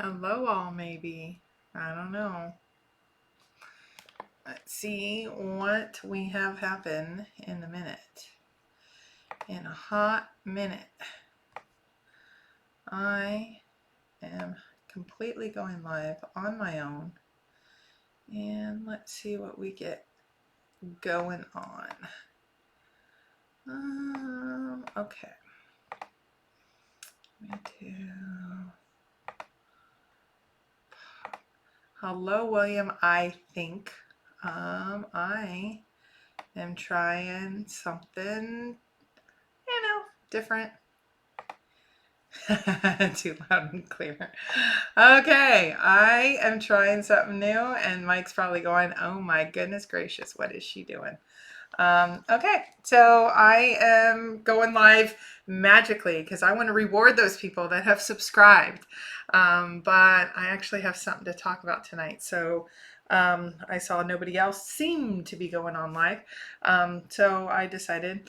Hello all, maybe. I don't know. Let's see what we have happen in a minute. In a hot minute. I am completely going live on my own. And let's see what we get going on. Okay. Let me do... Hello, William, I think. I am trying something, different. Too loud and clear. Okay, I am trying something new, and Mike's probably going, oh my goodness gracious, what is she doing? Okay, so I am going live magically because I want to reward those people that have subscribed. But I actually have something to talk about tonight. So I saw nobody else seem to be going on live. So I decided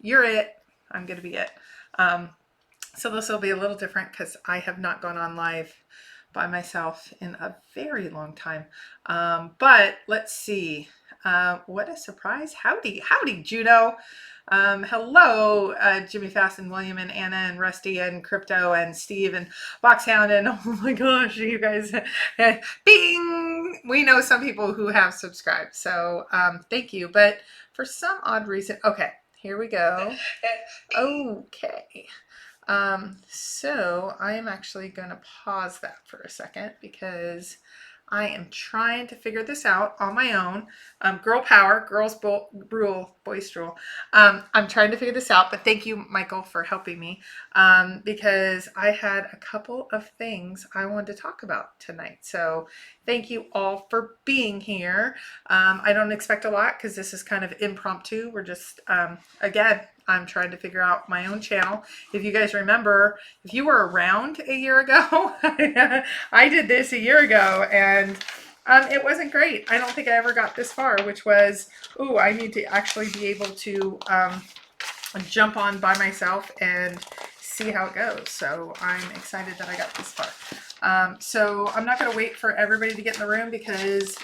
you're it. I'm going to be it. So this will be a little different because I have not gone on live by myself in a very long time. But let's see. What a surprise. Howdy, Juno. Hello, Jimmy Fast and William and Anna and Rusty and Crypto and Steve and Boxhound and oh my gosh, you guys, bing! We know some people who have subscribed, so thank you. But for some odd reason, okay, here we go. Okay. So I am actually going to pause that for a second because I am trying to figure this out on my own. Girl power, girls rule, boys rule. I'm trying to figure this out, but thank you, Michael, for helping me because I had a couple of things I wanted to talk about tonight. So thank you all for being here. I don't expect a lot because this is kind of impromptu. We're just, again, I'm trying to figure out my own channel. If you guys remember, if you were around a year ago, I did this a year ago and it wasn't great. I don't think I ever got this far, which was, ooh, I need to actually be able to jump on by myself and see how it goes. So I'm excited that I got this far. So I'm not going to wait for everybody to get in the room because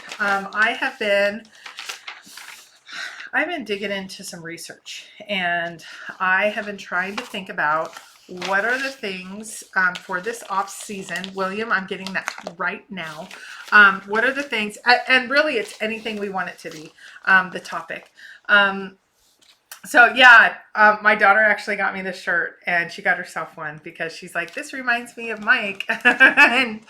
I've been digging into some research and I have been trying to think about what are the things for this off season. William, I'm getting that right now. What are the things, and really it's anything we want it to be, the topic. So yeah, my daughter actually got me this shirt and she got herself one because she's like, this reminds me of Mike. And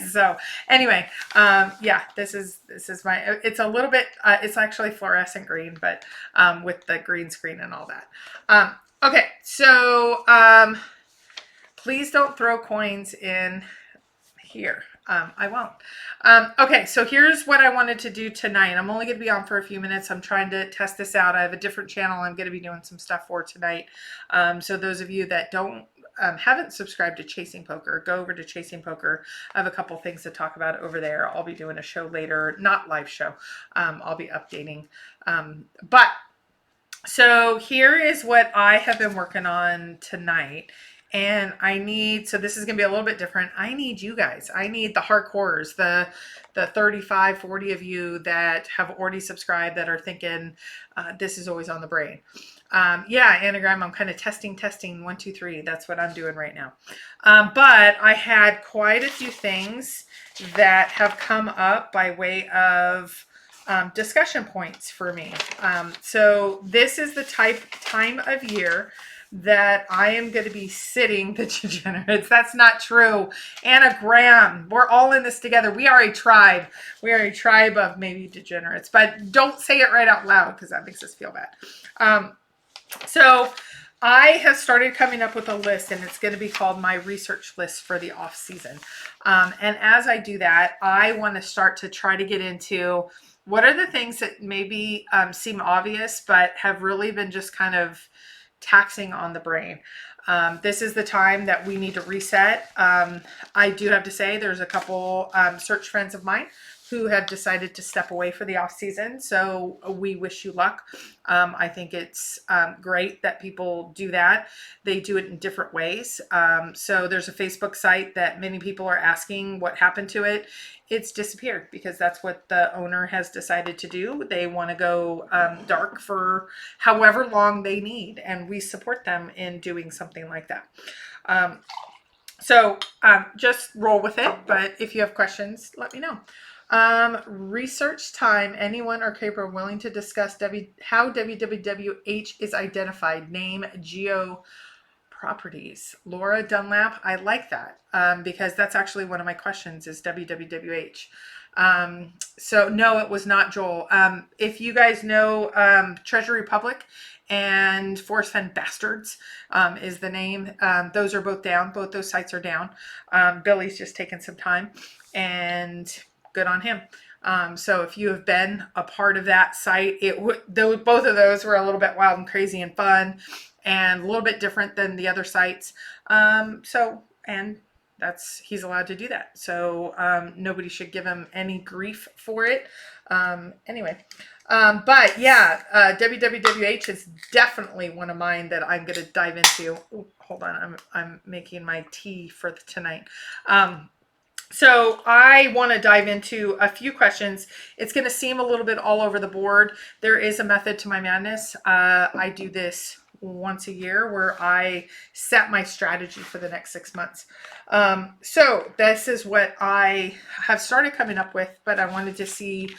so anyway, yeah, this is my, it's a little bit, it's actually fluorescent green, but with the green screen and all that. Okay, so please don't throw coins in here. I won't. Okay, so here's what I wanted to do tonight. I'm only going to be on for a few minutes. I'm trying to test this out. I have a different channel I'm going to be doing some stuff for tonight. So those of you that haven't subscribed to Chasing Poker, go over to Chasing Poker. I have a couple things to talk about over there. I'll be doing a show later, not live show. I'll be updating. But so here is what I have been working on tonight. And I need, so this is going to be a little bit different. I need you guys. I need the hardcores, the 35, 40 of you that have already subscribed that are thinking, this is always on the brain. Yeah, anagram, I'm kind of testing, 1, 2, 3. That's what I'm doing right now. But I had quite a few things that have come up by way of discussion points for me. So this is the time of year that I am going to be sitting the degenerates. That's not true. Anna Graham, we're all in this together. We are a tribe. We are a tribe of maybe degenerates, but don't say it right out loud because that makes us feel bad. So I have started coming up with a list and it's going to be called my research list for the off season. And as I do that, I want to start to try to get into what are the things that maybe seem obvious, but have really been just kind of taxing on the brain. This is the time that we need to reset. I do have to say there's a couple search friends of mine who have decided to step away for the off season. So we wish you luck. I think it's great that people do that. They do it in different ways. So there's a Facebook site that many people are asking what happened to it. It's disappeared because that's what the owner has decided to do. They want to go dark for however long they need, and we support them in doing something like that. So just roll with it, but if you have questions, let me know. Research time. Anyone or caper willing to discuss how WWWH is identified? Name, geo properties. Laura Dunlap, I like that because that's actually one of my questions is WWWH. So no, it was not Joel. If you guys know Treasure Republic and Forrest Fenn Bastards is the name. Those are both down. Both those sites are down. Billy's just taken some time and good on him. So if you have been a part of that site, both of those were a little bit wild and crazy and fun and a little bit different than the other sites. And he's allowed to do that. So nobody should give him any grief for it. Anyway, but yeah, WWWH is definitely one of mine that I'm going to dive into. Ooh, hold on. I'm making my tea for tonight. So I want to dive into a few questions. It's going to seem a little bit all over the board. There is a method to my madness. I do this once a year where I set my strategy for the next 6 months. So this is what I have started coming up with, but I wanted to see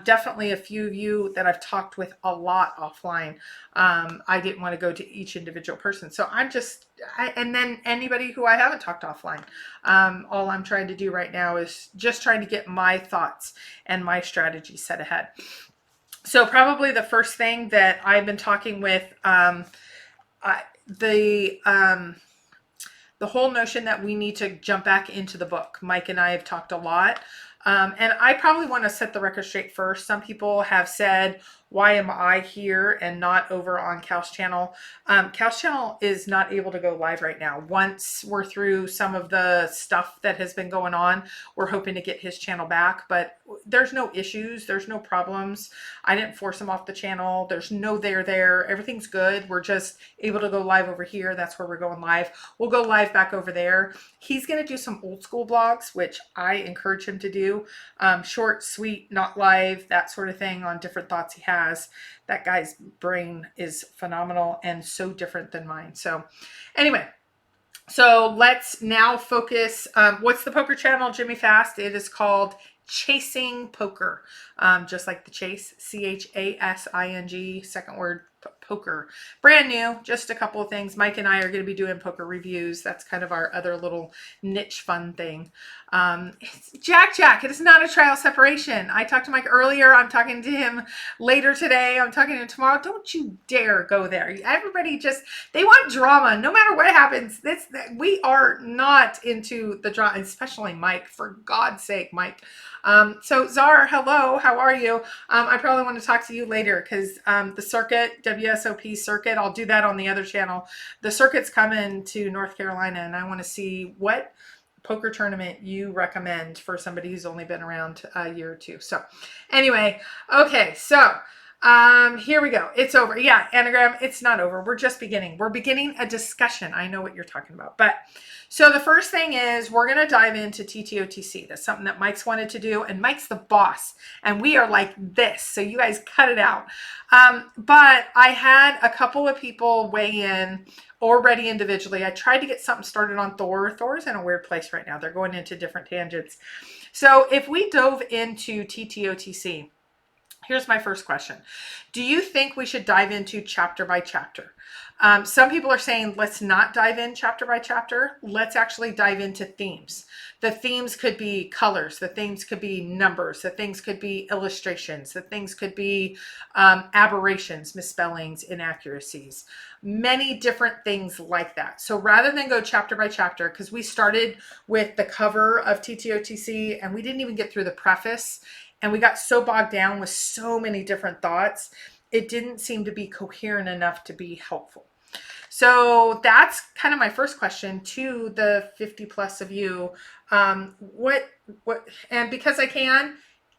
definitely a few of you that I've talked with a lot offline. I didn't want to go to each individual person. So and then anybody who I haven't talked offline. All I'm trying to do right now is just trying to get my thoughts and my strategy set ahead. So probably the first thing that I've been talking with, the whole notion that we need to jump back into the book. Mike and I have talked a lot. And I probably want to set the record straight first. Some people have said, why am I here and not over on Cow's channel? Cow's channel is not able to go live right now. Once we're through some of the stuff that has been going on, we're hoping to get his channel back, but there's no issues. There's no problems. I didn't force him off the channel. There's no there. Everything's good. We're just able to go live over here. That's where we're going live. We'll go live back over there. He's going to do some old school blogs, which I encourage him to do. Short, sweet, not live, that sort of thing on different thoughts he has. That guy's brain is phenomenal and so different than mine. So anyway, so let's now focus. What's the poker channel, Jimmy Fast? It is called Chasing Poker, just like the chase, CHASING, second word, poker. Brand new, just a couple of things. Mike and I are going to be doing poker reviews. That's kind of our other little niche fun thing. It's Jack. It is not a trial separation. I talked to Mike earlier. I'm talking to him later today. I'm talking to him tomorrow. Don't you dare go there. Everybody they want drama. No matter what happens, we are not into the drama, especially Mike. For God's sake, Mike. So Czar, hello, how are you? I probably want to talk to you later because the circuit, WSOP circuit, I'll do that on the other channel. The circuit's coming to North Carolina and I want to see what poker tournament you recommend for somebody who's only been around a year or two. So anyway, okay, so here we go. It's over. Yeah, Anagram, it's not over. We're just beginning. We're beginning a discussion. I know what you're talking about. But so the first thing is we're going to dive into TTOTC. That's something that Mike's wanted to do. And Mike's the boss. And we are like this. So you guys cut it out. But I had a couple of people weigh in already individually. I tried to get something started on Thor. Thor's in a weird place right now. They're going into different tangents. So if we dove into TTOTC, here's my first question. Do you think we should dive into chapter by chapter? Some people are saying, let's not dive in chapter by chapter. Let's actually dive into themes. The themes could be colors. The themes could be numbers. The things could be illustrations. The things could be aberrations, misspellings, inaccuracies, many different things like that. So rather than go chapter by chapter, because we started with the cover of TTOTC and we didn't even get through the preface, and we got so bogged down with so many different thoughts, it didn't seem to be coherent enough to be helpful. So that's kind of my first question to the 50 plus of you. And because I can,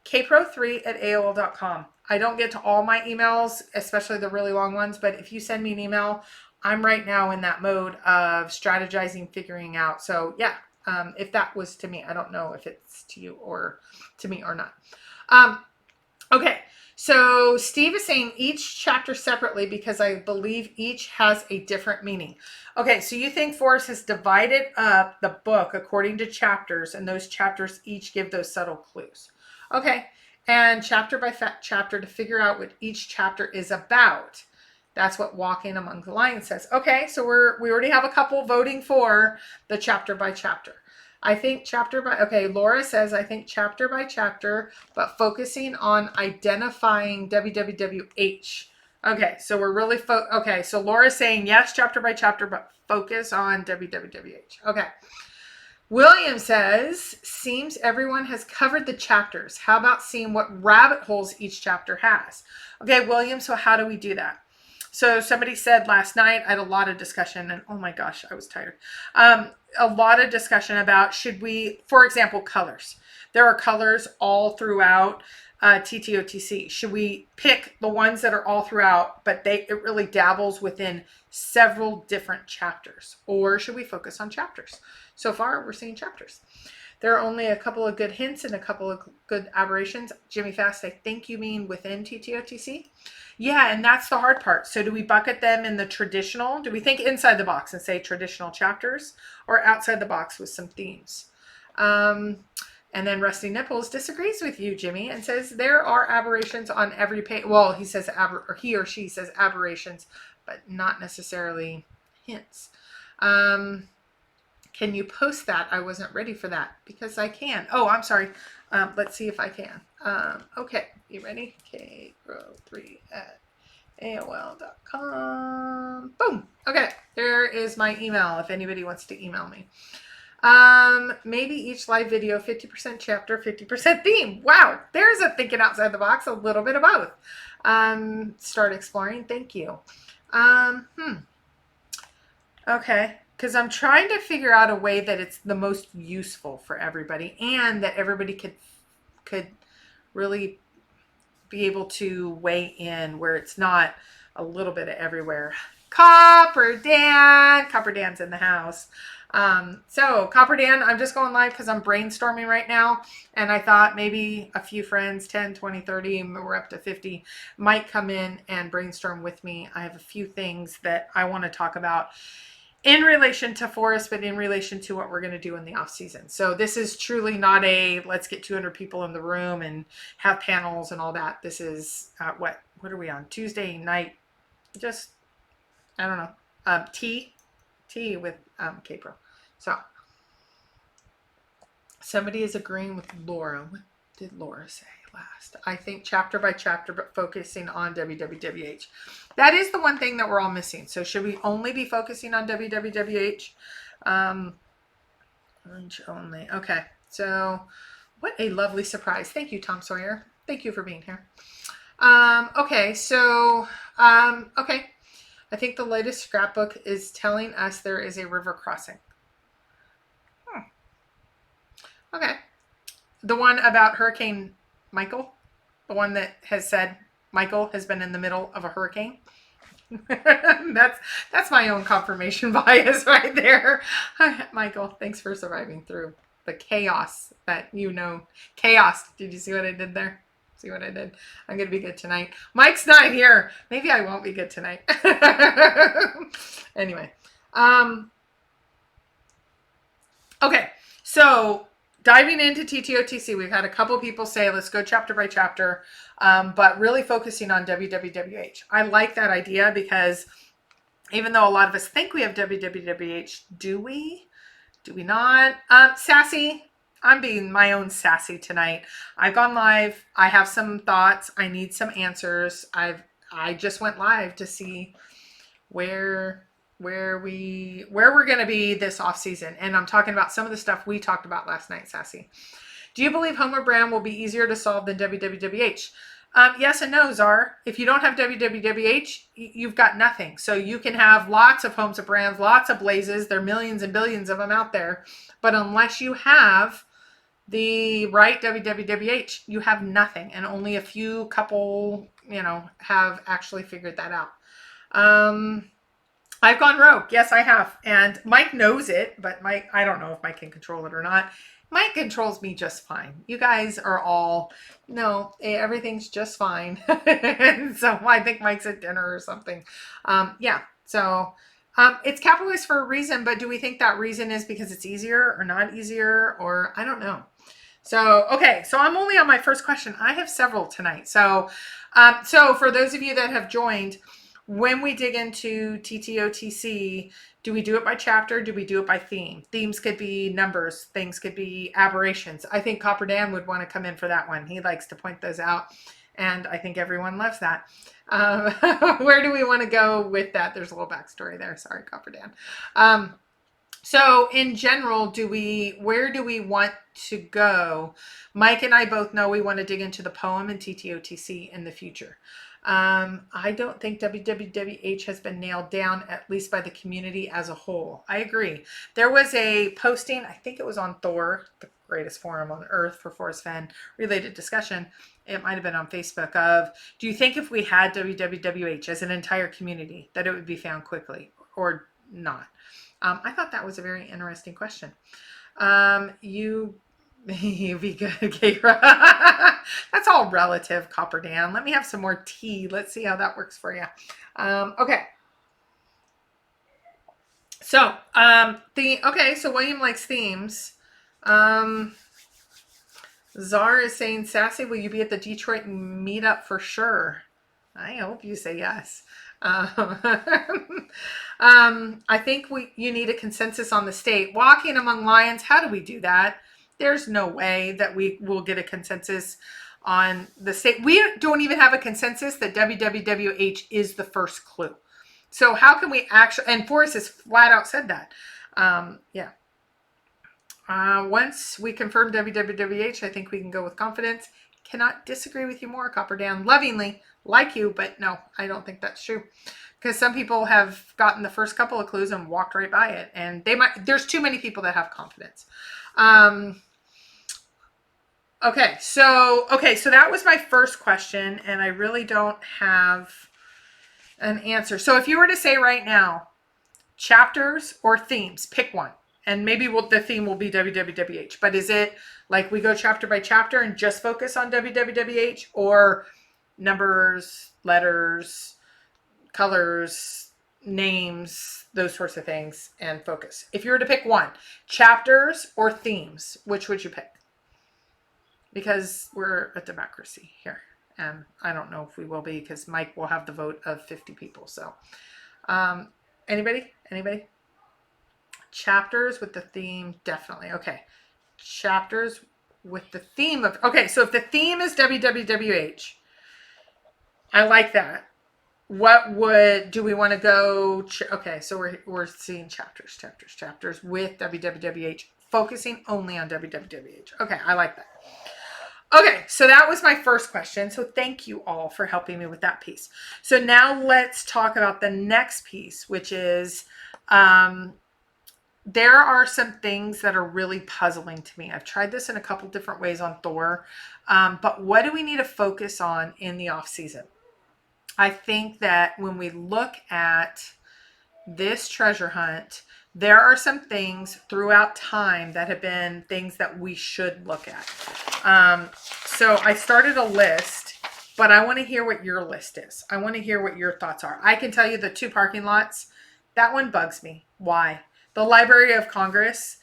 kpro3@aol.com. I don't get to all my emails, especially the really long ones, but if you send me an email, I'm right now in that mode of strategizing, figuring out. So yeah, if that was to me, I don't know if it's to you or to me or not. Okay, so Steve is saying each chapter separately because I believe each has a different meaning. Okay, so you think Forrest has divided up the book according to chapters, and those chapters each give those subtle clues. Okay, and chapter by chapter to figure out what each chapter is about. That's what Walking Among the Lions says. Okay, so we already have a couple voting for the chapter by chapter. I think chapter by, okay, Laura says, I think chapter by chapter, but focusing on identifying WWWH. Okay, so we're really, okay, so Laura's saying yes, chapter by chapter, but focus on WWWH. Okay. William says, seems everyone has covered the chapters. How about seeing what rabbit holes each chapter has? Okay, William, so how do we do that? So somebody said last night, I had a lot of discussion, and oh my gosh, I was tired. A lot of discussion about should we, for example, colors. There are colors all throughout TTOTC. Should we pick the ones that are all throughout, but it really dabbles within several different chapters? Or should we focus on chapters? So far, we're seeing chapters. There are only a couple of good hints and a couple of good aberrations. Jimmy Fast, I think you mean within TTOTC? Yeah, and that's the hard part. So do we bucket them in the traditional? Do we think inside the box and say traditional chapters, or outside the box with some themes? And then Rusty Nipples disagrees with you, Jimmy, and says there are aberrations on every page. Well, he says or he or she says aberrations, but not necessarily hints. Can you post that? I wasn't ready for that because I can. Oh, I'm sorry. Let's see if I can. Okay, you ready? kpro3@aol.com. Boom. Okay, there is my email if anybody wants to email me. Maybe each live video, 50% chapter, 50% theme. Wow, there's a thinking outside the box, a little bit of both. Start exploring. Thank you. Okay. Because I'm trying to figure out a way that it's the most useful for everybody and that everybody could really be able to weigh in where it's not a little bit of everywhere. Copper Dan's in the house. So Copper Dan, I'm just going live because I'm brainstorming right now. And I thought maybe a few friends, 10, 20, 30, we're up to 50, might come in and brainstorm with me. I have a few things that I want to talk about in relation to Forrest, but in relation to what we're going to do in the off season. So this is truly not a let's get 200 people in the room and have panels and all that. This is what are we on? Tuesday night. Just, I don't know. Tea with Kpro. So somebody is agreeing with Laura. What did Laura say last? I think chapter by chapter, but focusing on WWWH. That is the one thing that we're all missing. So should we only be focusing on WWWH? Only. Okay. So what a lovely surprise. Thank you, Tom Sawyer. Thank you for being here. Okay. So, okay. I think the latest scrapbook is telling us there is a river crossing. Okay. The one about Hurricane Michael, the one that has said Michael has been in the middle of a hurricane. That's my own confirmation bias right there. Michael, thanks for surviving through the chaos that chaos. Did you see what I did there? See what I did? I'm going to be good tonight. Mike's not here. Maybe I won't be good tonight. Anyway. Okay. So diving into TTOTC, we've had a couple people say, let's go chapter by chapter, but really focusing on WWWH. I like that idea because even though a lot of us think we have WWWH, do we? Do we not? Sassy, I'm being my own sassy tonight. I've gone live. I have some thoughts. I need some answers. I just went live to see where we're going to be this off season. And I'm talking about some of the stuff we talked about last night, Sassy. Do you believe Homer Brand will be easier to solve than WWWH? Yes and no, Czar. If you don't have WWWH, you've got nothing. So you can have lots of homes of brands, lots of blazes. There are millions and billions of them out there. But unless you have The right WWWH, you have nothing, and only a few couple, have actually figured that out. I've gone rogue. Yes, I have. And Mike knows it, but I don't know if Mike can control it or not. Mike controls me just fine. You guys are all, no, everything's just fine. So I think Mike's at dinner or something. Yeah. So it's capitalized for a reason, but do we think that reason is because it's easier or not easier, or I don't know. So, okay. So I'm only on my first question. I have several tonight. So for those of you that have joined, when we dig into TTOTC, do we do it by chapter? Do we do it by theme? Themes could be numbers. Things could be aberrations. I think Copper Dan would want to come in for that one. He likes to point those out. And I think everyone loves that. Where do we want to go with that? There's a little backstory there. Sorry, Copper Dan. So in general, where do we want to go? Mike and I both know we want to dig into the poem and TTOTC in the future. I don't think WWWH has been nailed down, at least by the community as a whole. I agree. There was a posting, I think it was on Thor, the greatest forum on earth for Forrest Fenn related discussion. It might have been on Facebook of, do you think if we had WWWH as an entire community that it would be found quickly or not? I thought that was a very interesting question. You be good, Kara. That's all relative, Copper Dan. Let me have some more tea. Let's see how that works for you. Okay. So, so William likes themes. Czar is saying, Sassy, will you be at the Detroit meetup for sure? I hope you say yes. I think you need a consensus on the state. Walking among lions, how do we do that? There's no way that we will get a consensus on the state. We don't even have a consensus that WWWH is the first clue. So how can we actually, and Forrest has flat out said that. Yeah. Once we confirm WWWH, I think we can go with confidence. Cannot disagree with you more, Copper Dan. Lovingly, like you, but no, I don't think that's true. Because some people have gotten the first couple of clues and walked right by it. And there's too many people that have confidence. Okay, so that was my first question, and I really don't have an answer. So if you were to say right now, chapters or themes, pick one. And maybe the theme will be WWWH. But is it like we go chapter by chapter and just focus on WWWH, or numbers, letters, colors, names, those sorts of things, and focus? If you were to pick one, chapters or themes, which would you pick? Because we're a democracy here, and I don't know if we will be, because Mike will have the vote of 50 people. So anybody? Chapters with the theme, definitely. Okay, chapters with the theme of, okay, so if the theme is WWWH, I like that. Do we want to go? Okay, so we're seeing chapters with WWWH, focusing only on WWWH. Okay, I like that. Okay, so that was my first question. So thank you all for helping me with that piece. So now let's talk about the next piece, which is there are some things that are really puzzling to me. I've tried this in a couple different ways on Thor, but what do we need to focus on in the off season? I think that when we look at this treasure hunt, there are some things throughout time that have been things that we should look at. So I started a list, but I want to hear what your list is. I want to hear what your thoughts are. I can tell you the 2 parking lots, that one bugs me. Why? The Library of Congress,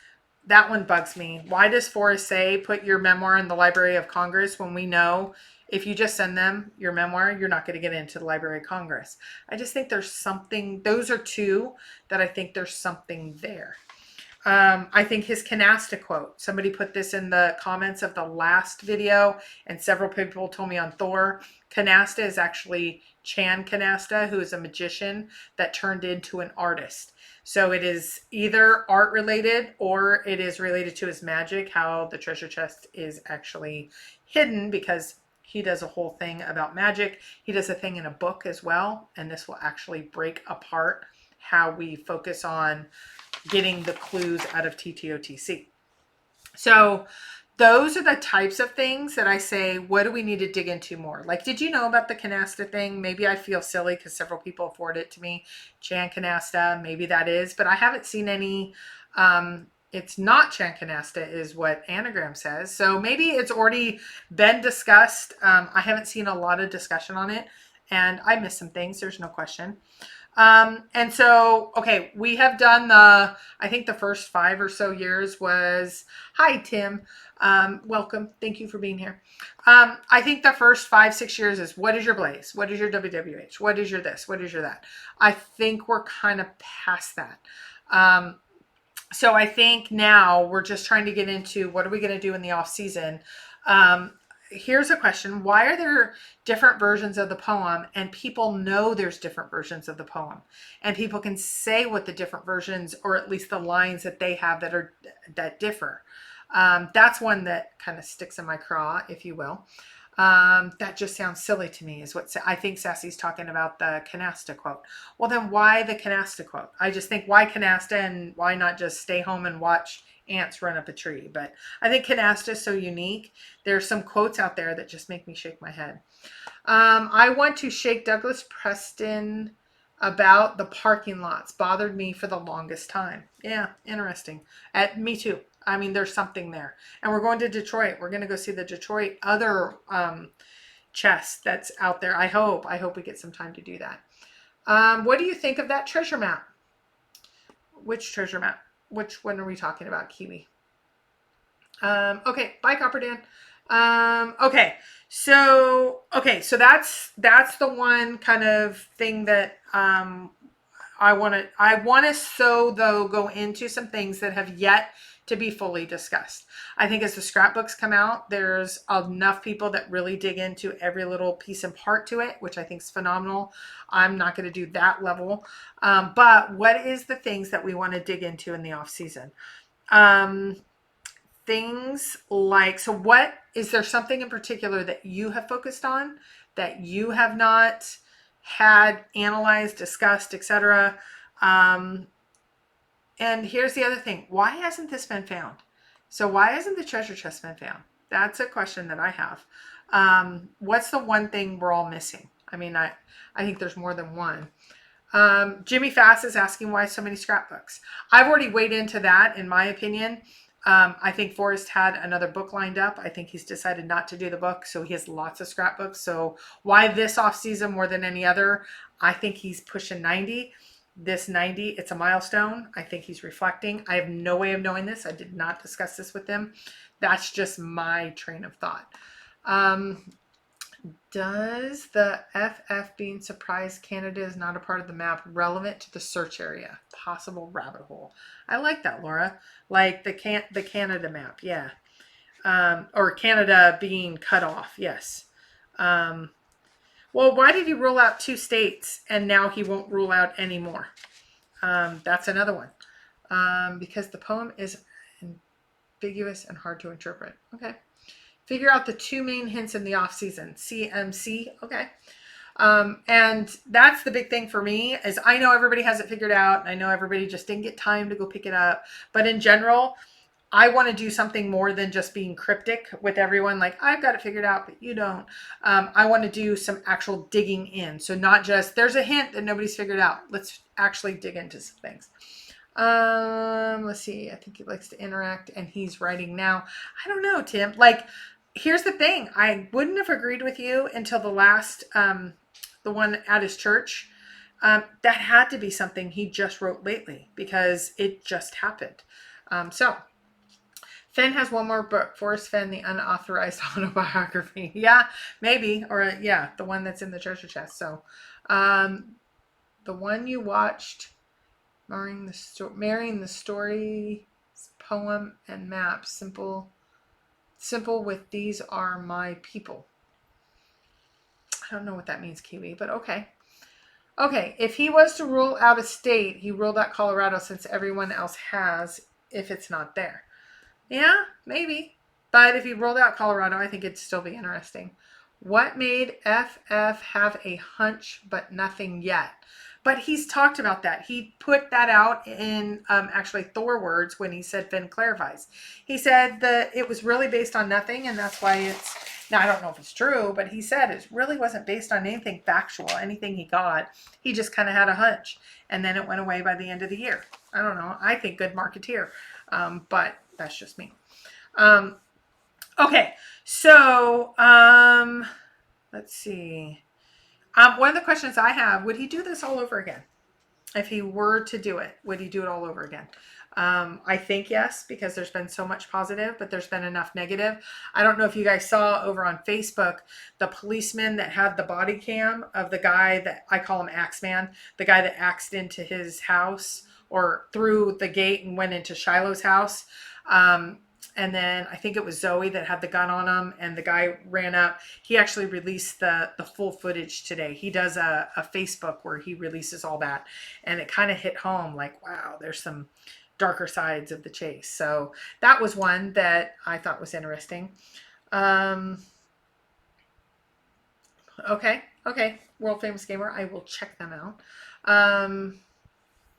that one bugs me. Why does Forrest say put your memoir in the Library of Congress when we know if you just send them your memoir, you're not going to get into the Library of Congress? I just think there's something, those are 2 that I think there's something there. I think his canasta quote, somebody put this in the comments of the last video, and several people told me on Thor, canasta is actually Chan Canasta, who is a magician that turned into an artist. So it is either art related or it is related to his magic, how the treasure chest is actually hidden, because he does a whole thing about magic. He does a thing in a book as well, and this will actually break apart how we focus on getting the clues out of TTOTC. So those are the types of things that I say, what do we need to dig into more? Like, did you know about the canasta thing? Maybe I feel silly because several people afford it to me. Chan canasta, maybe that is, but I haven't seen any. It's not Chan canasta is what Anagram says. So maybe it's already been discussed. I haven't seen a lot of discussion on it, and I missed some things. There's no question. And so, okay, we have done I think the first 5 or so years was, hi, Tim. Welcome. Thank you for being here. I think the first 5, 6 years is, what is your blaze? What is your WWH? What is your this? What is your that? I think we're kind of past that. So I think now we're just trying to get into, what are we going to do in the off season? Here's a question. Why are there different versions of the poem, and people know there's different versions of the poem, and people can say what the different versions, or at least the lines that they have that differ? That's one that kind of sticks in my craw, if you will. That just sounds silly to me, is what I think Sassy's talking about, the canasta quote. Well, then why the canasta quote? I just think, why canasta, and why not just stay home and watch ants run up a tree? But I think canasta is so unique. There's some quotes out there that just make me shake my head. I want to shake Douglas Preston about the parking lots. Bothered me for the longest time. Yeah, interesting. Me too. I mean, there's something there. And we're going to Detroit. We're going to go see the Detroit other chest that's out there. I hope we get some time to do that. What do you think of that treasure map? Which treasure map? Which one are we talking about, Kiwi? Okay, bye, Copper Dan. Okay, so that's the one kind of thing that I want to though go into some things that have yet to be fully discussed. I think as the scrapbooks come out, there's enough people that really dig into every little piece and part to it, which I think is phenomenal. I'm not going to do that level. But what is the things that we want to dig into in the off season? Things like, so what, is there something in particular that you have focused on that you have not had analyzed, discussed, etc.? And here's the other thing. Why hasn't this been found? So why hasn't the treasure chest been found? That's a question that I have. What's the one thing we're all missing? I mean, I think there's more than one. Jimmy Fass is asking why so many scrapbooks. I've already weighed into that, in my opinion. I think Forrest had another book lined up. I think he's decided not to do the book, so he has lots of scrapbooks. So why this off season more than any other? I think he's pushing 90. This 90, it's a milestone. I think he's reflecting. I have no way of knowing this. I did not discuss this with him. That's just my train of thought. Does the FF being surprised Canada is not a part of the map relevant to the search area? Possible rabbit hole. I like that, Laura. Like the Canada map, yeah. Or Canada being cut off, yes. Well, why did he rule out 2 states and now he won't rule out any more? That's another one. Because the poem is ambiguous and hard to interpret. Okay. Figure out the 2 main hints in the off season. CMC. Okay. And that's the big thing for me, is I know everybody has it figured out. And I know everybody just didn't get time to go pick it up. But in general, I want to do something more than just being cryptic with everyone. Like, I've got it figured out, but you don't. I want to do some actual digging in. So not just, there's a hint that nobody's figured out. Let's actually dig into some things. Let's see. I think he likes to interact and he's writing now. I don't know, Tim. Like, here's the thing. I wouldn't have agreed with you until the last, the one at his church. That had to be something he just wrote lately because it just happened. So Fenn has one more book, Forrest Fenn, the unauthorized autobiography. Yeah, maybe. Or yeah, the one that's in the treasure chest. So the one you watched, marrying the story, poem and map, simple with these are my people. I don't know what that means, Kiwi, but okay. Okay, if he was to rule out a state, he ruled out Colorado since everyone else has, if it's not there. Yeah, maybe. But if he ruled out Colorado, I think it'd still be interesting. What made FF have a hunch but nothing yet? but he's talked about that. He put that out in actually Thor words when he said Finn clarifies. He said that it was really based on nothing, and that's why it's, now I don't know if it's true, but he said it really wasn't based on anything factual, anything he got. He just kind of had a hunch, and then it went away by the end of the year. I don't know. I think good marketeer, but that's just me. Okay, so let's see. One of the questions I have, would he do this all over again? If he were to do it, would he do it all over again? I think yes, because there's been so much positive, but there's been enough negative. I don't know if you guys saw over on Facebook, the policeman that had the body cam of the guy that I call him Axeman, the guy that axed into his house or through the gate and went into Shiloh's house. And then I think it was Zoe that had the gun on him, and the guy ran up. He actually released the full footage today. He does a Facebook where he releases all that, and it kind of hit home like, wow, there's some darker sides of the chase. So that was one that I thought was interesting. Okay. World Famous Gamer. I will check them out.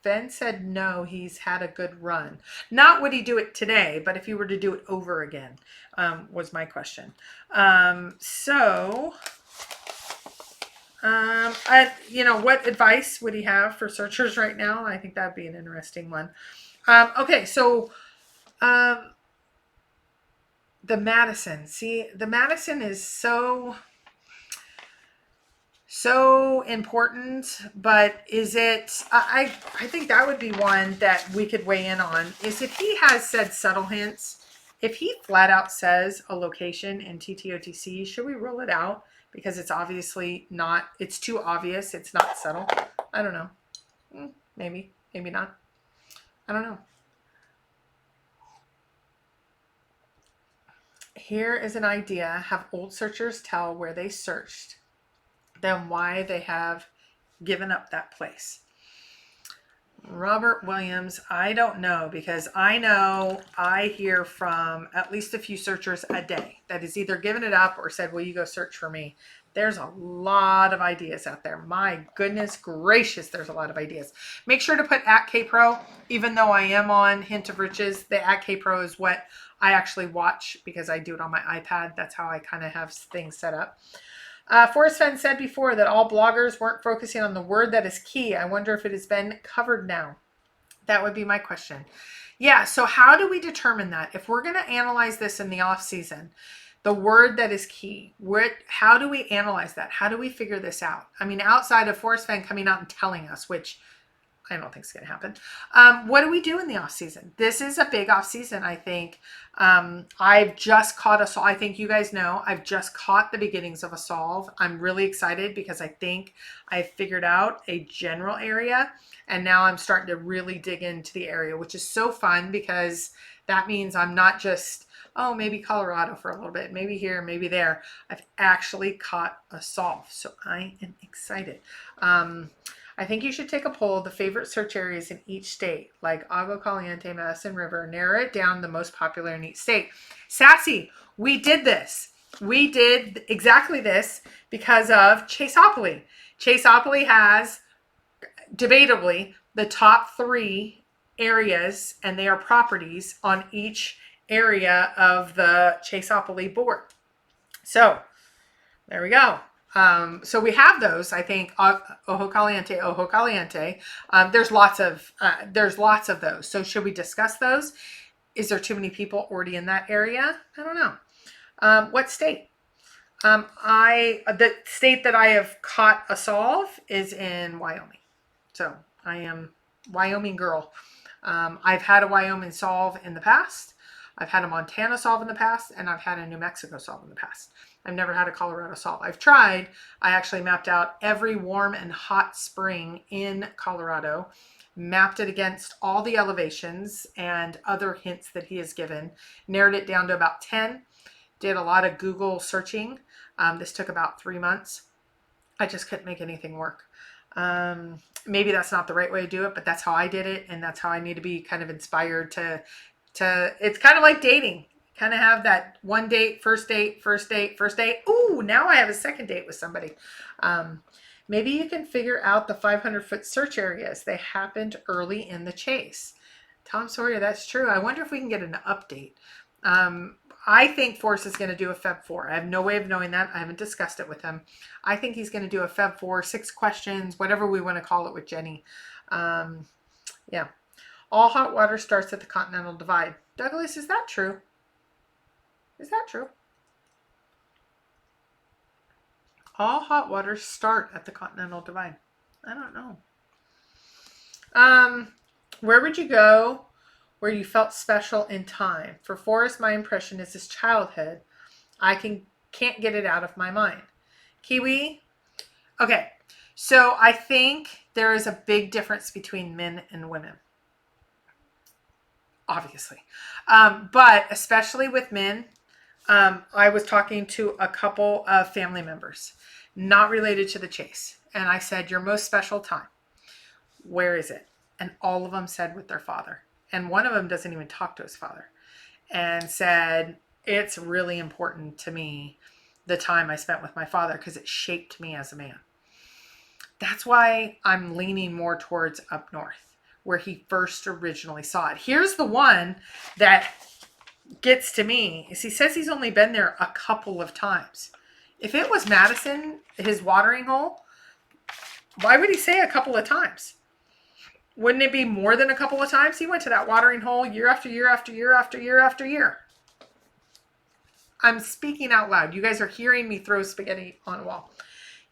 Ben said no, he's had a good run. Not would he do it today, but if he were to do it over again, was my question. What advice would he have for searchers right now? I think that'd be an interesting one. Okay, so the Madison. See, the Madison is so important, but is it, I think that would be one that we could weigh in on, is if he has said subtle hints, if he flat out says a location in TTOTC, should we rule it out? Because it's obviously not, it's too obvious, it's not subtle. I don't know. Maybe not. I don't know. Here is an idea. Have old searchers tell where they searched, then why they have given up that place. Robert Williams, I don't know, because I know I hear from at least a few searchers a day that has either given it up or said, will you go search for me? There's a lot of ideas out there. My goodness gracious, there's a lot of ideas. Make sure to put @KPro, even though I am on Hint of Riches, the @KPro is what I actually watch because I do it on my iPad. That's how I kind of have things set up. Forrest Fenn said before that all bloggers weren't focusing on the word that is key. I wonder if it has been covered now. That would be my question. Yeah, so how do we determine that? If we're going to analyze this in the off season, the word that is key, how do we analyze that? How do we figure this out? I mean, outside of Forrest Fenn coming out and telling us, which I don't think it's going to happen. What do we do in the off season? This is a big off season, I think. I've just caught a solve. I think you guys know I've just caught the beginnings of a solve. I'm really excited because I think I've figured out a general area, and now I'm starting to really dig into the area, which is so fun because that means I'm not just, oh, maybe Colorado for a little bit, maybe here, maybe there. I've actually caught a solve, so I am excited. I think you should take a poll of the favorite search areas in each state, like Agua Caliente, Madison River, narrow it down the most popular in each state. Sassy, we did this. We did exactly this because of Chaseopoly. Chaseopoly has, debatably, the top 3 areas, and they are properties on each area of the Chaseopoly board. So, there we go. So we have those, I think, Ojo Caliente. There's lots of those. So should we discuss those? Is there too many people already in that area? I don't know. What state? The state that I have caught a solve is in Wyoming. So I am Wyoming girl. I've had a Wyoming solve in the past. I've had a Montana solve in the past, and I've had a New Mexico solve in the past. I've never had a Colorado solve. I've tried. I actually mapped out every warm and hot spring in Colorado, mapped it against all the elevations and other hints that he has given, narrowed it down to about 10, did a lot of Google searching. This took about 3 months. I just couldn't make anything work. Maybe that's not the right way to do it, but that's how I did it, and that's how I need to be kind of inspired to it's kind of like dating. Kind of have that one date, first date. Ooh, now I have a second date with somebody. Maybe you can figure out the 500-foot search areas. They happened early in the chase. Tom Sawyer, that's true. I wonder if we can get an update. I think Forrest is going to do a Feb 4. I have no way of knowing that. I haven't discussed it with him. I think he's going to do a Feb 4, 6 questions, whatever we want to call it with Jenny. Yeah. All hot water starts at the Continental Divide. Douglas, is that true? Is that true? All hot waters start at the Continental Divide. I don't know. Where would you go where you felt special in time? For Forrest, my impression is his childhood. I can't get it out of my mind. Kiwi? Okay, so I think there is a big difference between men and women. Obviously. But especially with men, I was talking to a couple of family members, not related to the chase. And I said, your most special time, where is it? And all of them said with their father. And one of them doesn't even talk to his father. And said, it's really important to me, the time I spent with my father, because it shaped me as a man. That's why I'm leaning more towards up north, where he first originally saw it. Here's the one that gets to me, is he says he's only been there a couple of times. If it was Madison, his watering hole, why would he say a couple of times? Wouldn't it be more than a couple of times? He went to that watering hole year after year after year after year after year. I'm speaking out loud. You guys are hearing me throw spaghetti on a wall.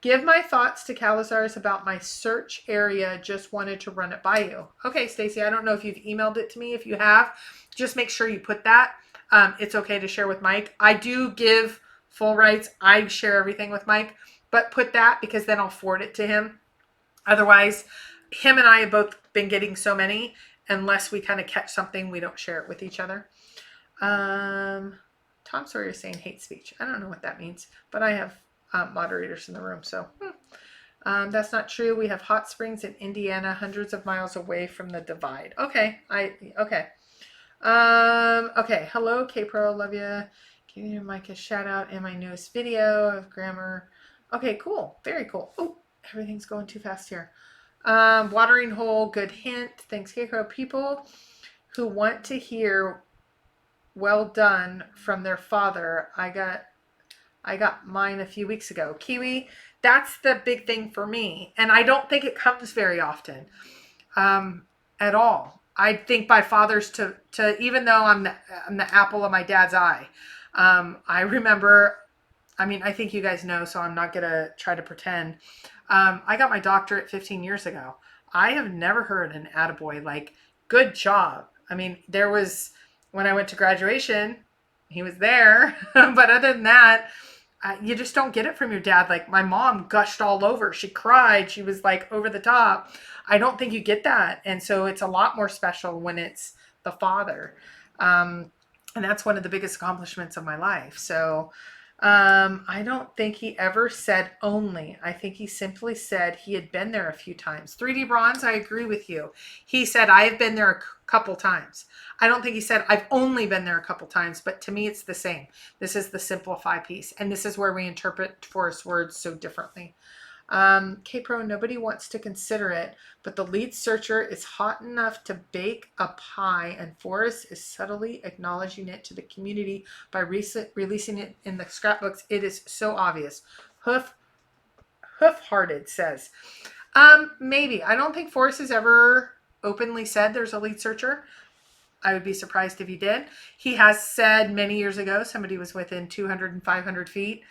Give my thoughts to Cowlazars about my search area. Just wanted to run it by you. Okay, Stacy, I don't know if you've emailed it to me. If you have, just make sure you put that. It's okay to share with Mike. I do give full rights. I share everything with Mike, but put that because then I'll forward it to him. Otherwise, him and I have both been getting so many, unless we kind of catch something, we don't share it with each other. Tom Sawyer is saying hate speech. I don't know what that means, but I have moderators in the room, so that's not true. We have hot springs in Indiana, hundreds of miles away from the divide. Okay, okay. Okay, hello, K-Pro, love you. Give you Mike a shout out in my newest video of grammar. Okay, cool, very cool. Oh, everything's going too fast here. Watering hole, good hint. Thanks, K-Pro. People who want to hear well done from their father. I got mine a few weeks ago. Kiwi, that's the big thing for me. And I don't think it comes very often at all. I think my father's to even though I'm the apple of my dad's eye. I remember, I think you guys know, so I'm not going to try to pretend. I got my doctorate 15 years ago. I have never heard an attaboy like, good job. There was, when I went to graduation, he was there. But other than that, you just don't get it from your dad. Like, my mom gushed all over. She cried. She was like over the top. I don't think you get that. And so it's a lot more special when it's the father. And that's one of the biggest accomplishments of my life. So I don't think he ever said only. I think he simply said he had been there a few times. 3D Bronze, I agree with you. He said, I have been there a couple times. I don't think he said, I've only been there a couple times, but to me, it's the same. This is the simplify piece. And this is where we interpret Forrest's words so differently. K-Pro, nobody wants to consider it, but the lead searcher is hot enough to bake a pie, and Forrest is subtly acknowledging it to the community by releasing it in the scrapbooks. It is so obvious. Hoof-hearted says, maybe. I don't think Forrest has ever openly said there's a lead searcher. I would be surprised if he did. He has said many years ago somebody was within 200 and 500 feet.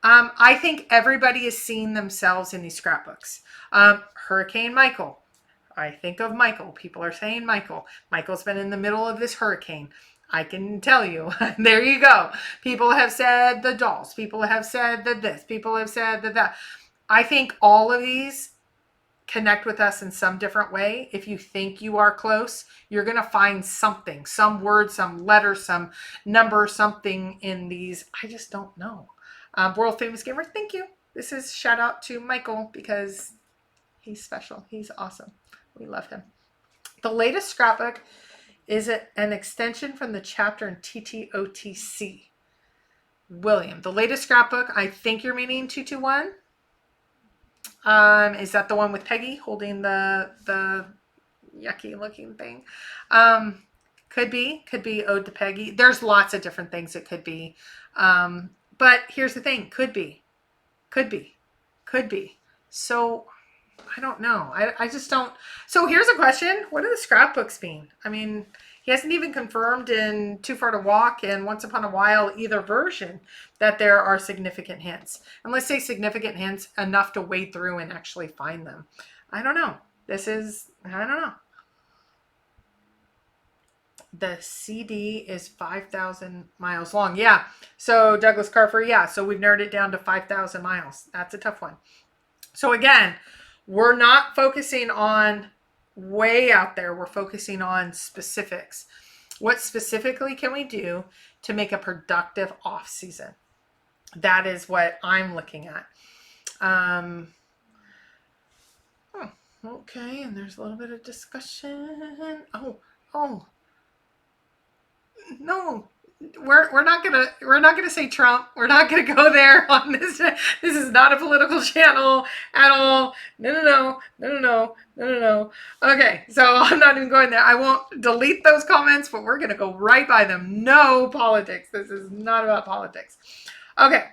I think everybody is seeing themselves in these scrapbooks. Hurricane Michael. I think of Michael. People are saying Michael. Michael's been in the middle of this hurricane. I can tell you. There you go. People have said the dolls. People have said that this. People have said that. I think all of these connect with us in some different way. If you think you are close, you're going to find something, some word, some letter, some number, something in these. I just don't know. World Famous Gamer, thank you. This is shout out to Michael because he's special. He's awesome. We love him. The latest scrapbook is an extension from the chapter in TTOTC. William, the latest scrapbook, I think you're meaning 221. Is that the one with Peggy holding the yucky looking thing? Um, could be Ode to Peggy. There's lots of different things it could be. But here's the thing, could be, could be. So I don't know. I just don't. So here's a question. What do the scrapbooks mean? I mean, he hasn't even confirmed in Too Far to Walk and Once Upon a While either version that there are significant hints. And let's say significant hints enough to wade through and actually find them. I don't know. I don't know. The CD is 5,000 miles long. Yeah. So Douglas Carfer, yeah. So we've narrowed it down to 5,000 miles. That's a tough one. So again, we're not focusing on way out there. We're focusing on specifics. What specifically can we do to make a productive off season? That is what I'm looking at. Okay, and there's a little bit of discussion. Oh, no, we're not gonna say Trump. We're not gonna go there on this. This is not a political channel at all. No. Okay, so I'm not even going there. I won't delete those comments, but we're gonna go right by them. No politics. This is not about politics. Okay.